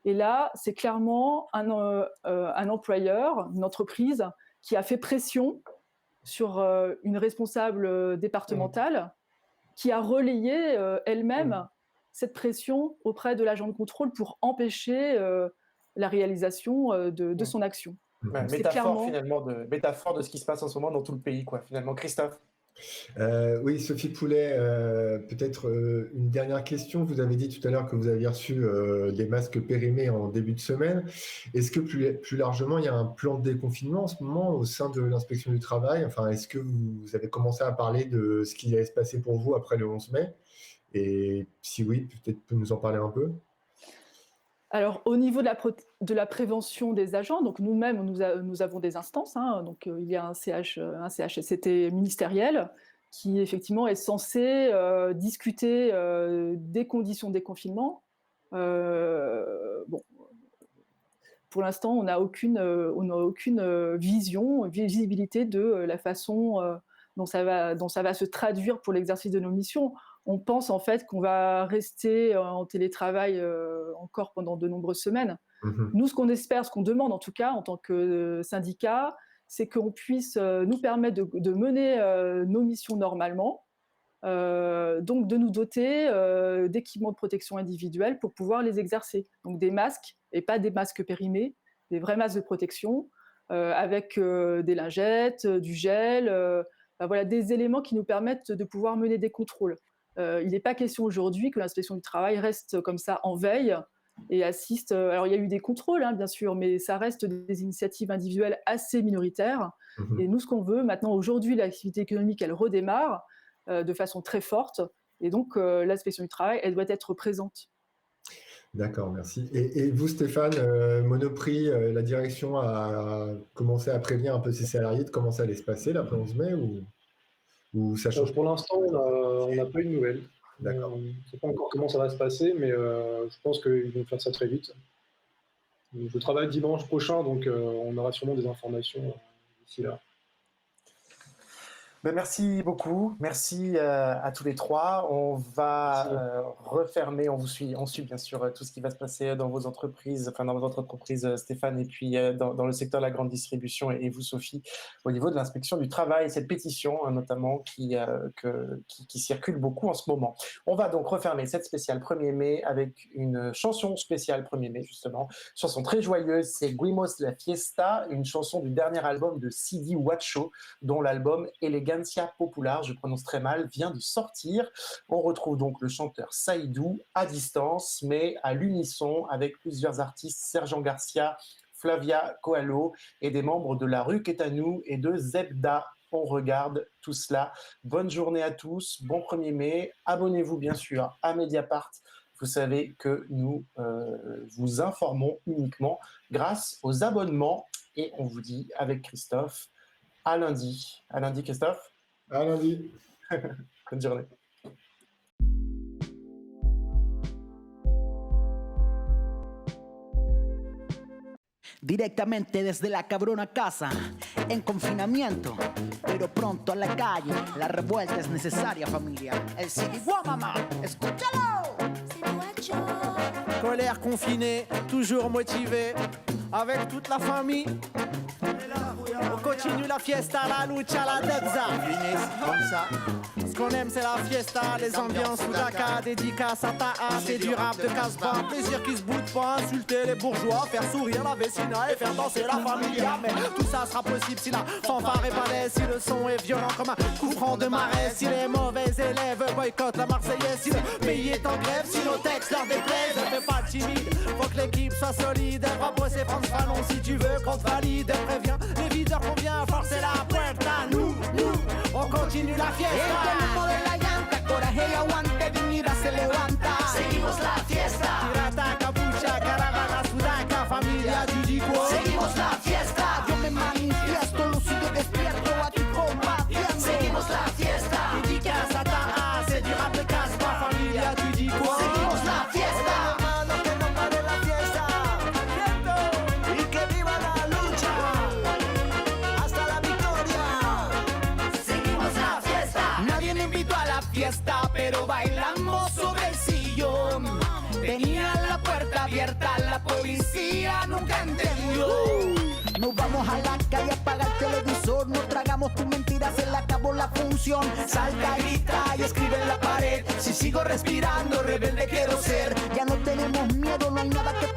Speaker 10: Et là, c'est clairement un employeur, une entreprise, qui a fait pression sur une responsable départementale, qui a relayé elle-même cette pression auprès de l'agent de contrôle pour empêcher la réalisation de son action.
Speaker 1: Métaphore de ce qui se passe en ce moment dans tout le pays, quoi, finalement. Christophe?
Speaker 2: Oui, Sophie Poulet, peut-être une dernière question. Vous avez dit tout à l'heure que vous aviez reçu des masques périmés en début de semaine. Est-ce que plus largement, il y a un plan de déconfinement en ce moment au sein de l'inspection du travail? Enfin, est-ce que vous avez commencé à parler de ce qui allait se passer pour vous après le 11 mai? Et si oui, peut-être peut nous en parler un peu?
Speaker 10: Alors, au niveau de la prévention des agents, donc nous-mêmes, nous avons des instances. Hein, donc, il y a un CHSCT ministériel qui, effectivement, est censé discuter des conditions de déconfinement. Bon, pour l'instant, on n'a aucune visibilité de la façon dont ça va se traduire pour l'exercice de nos missions. On pense en fait qu'on va rester en télétravail encore pendant de nombreuses semaines. Nous, ce qu'on espère, ce qu'on demande en tout cas en tant que syndicat, c'est qu'on puisse nous permettre de mener nos missions normalement, donc de nous doter d'équipements de protection individuelle pour pouvoir les exercer. Donc des masques, et pas des masques périmés, des vrais masques de protection, avec des lingettes, du gel, voilà, des éléments qui nous permettent de pouvoir mener des contrôles. Il n'est pas question aujourd'hui que l'inspection du travail reste comme ça en veille, sans pouvoir mener des contrôles. Il faut qu'on puisse nous permettre de mener nos missions normalement. Donc et assistent. Alors, il y a eu des contrôles, hein, bien sûr, mais ça reste des initiatives individuelles assez minoritaires. Et nous, ce qu'on veut maintenant, aujourd'hui, l'activité économique, elle redémarre de façon très forte. Et donc, l'inspection du travail, elle doit être présente.
Speaker 2: D'accord, merci. Et vous, Stéphane, Monoprix, la direction a commencé à prévenir un peu ses salariés de comment ça allait se passer l'après 11 mai ou ça change?
Speaker 9: Pour l'instant, on n'a pas eu de nouvelles.
Speaker 2: D'accord.
Speaker 9: On ne sait pas encore comment ça va se passer, mais je pense qu'ils vont faire ça très vite. Je travaille dimanche prochain, donc on aura sûrement des informations d'ici là.
Speaker 1: Merci beaucoup, merci à tous les trois. On va refermer, on suit bien sûr tout ce qui va se passer dans vos entreprises, enfin dans votre entreprise Stéphane, et puis dans le secteur de la grande distribution et vous Sophie, au niveau de l'inspection du travail, cette pétition notamment qui circule beaucoup en ce moment. On va donc refermer cette spéciale 1er mai avec une chanson spéciale 1er mai justement, chanson très joyeuse, c'est Guimos la Fiesta, une chanson du dernier album de Sidi Huacho, dont l'album Elegancia Popular, je prononce très mal, vient de sortir. On retrouve donc le chanteur Saïdou à distance, mais à l'unisson avec plusieurs artistes, Sergent Garcia, Flavia Coelho et des membres de La Rue Quétanou et de Zebda. On regarde tout cela. Bonne journée à tous, bon 1er mai. Abonnez-vous bien sûr à Mediapart. Vous savez que nous vous informons uniquement grâce aux abonnements. Et on vous dit avec Christophe, à lundi. À lundi, Christophe.
Speaker 2: À lundi.
Speaker 1: Bonne journée.
Speaker 11: Directamente desde la cabrona casa, en confinamiento, pero pronto a la calle, la revuelta es necesaria, familia. El Siriguá, mamá, escúchalo.
Speaker 6: Colère confinée, toujours motivé, avec toute la famille. On continue la fiesta, la lucha, la danza. Comme ça. Ce qu'on aime c'est la fiesta, les ambiances Soudaka, dédicace à Taha, c'est du rap de Casbah. Plaisir qui se boude pas, insulter les bourgeois, faire sourire la vecina et faire danser la familia. Mais tout ça sera possible si la fanfare est balèze, si le son est violent comme un coup franc de marais, si les mauvais élèves boycottent la Marseillaise, si le pays est en grève, si nos textes leur déplaisent. Ne fais pas timide, faut que l'équipe soit solide. Elle va bosser France Fanon si tu veux qu'on te valide. Elle prévient les videurs qu'on vient forcer la puerta. Nous, on continue la fiesta.
Speaker 11: El humo de la llanta, coraje y aguante, dignidad se levanta.
Speaker 6: Seguimos la fiesta. Tirata, capucha, caravana, sudaca, familia, Judico.
Speaker 11: Seguimos la fiesta. Yo me manifiesto, lo sigo despierto, aquí combatiendo.
Speaker 6: Seguimos la fiesta. Dédicace à Taha, c'est du rap de Casbah, familia, Judico.
Speaker 11: Seguimos la fiesta.
Speaker 6: Hermano, que no pare la fiesta. Y que viva la lucha. Hasta la victoria.
Speaker 11: Seguimos la fiesta. Nadie me invitó a la fiesta, pero bailamos sobre el sillón. Tenía la puerta abierta, la policía nunca entendió. Nos vamos a la calle a apagar el televisor. No tragamos tus mentiras, se le acabó la función. Salta, grita y escribe en la pared. Si sigo respirando, rebelde quiero ser. Ya no tenemos miedo, no hay nada que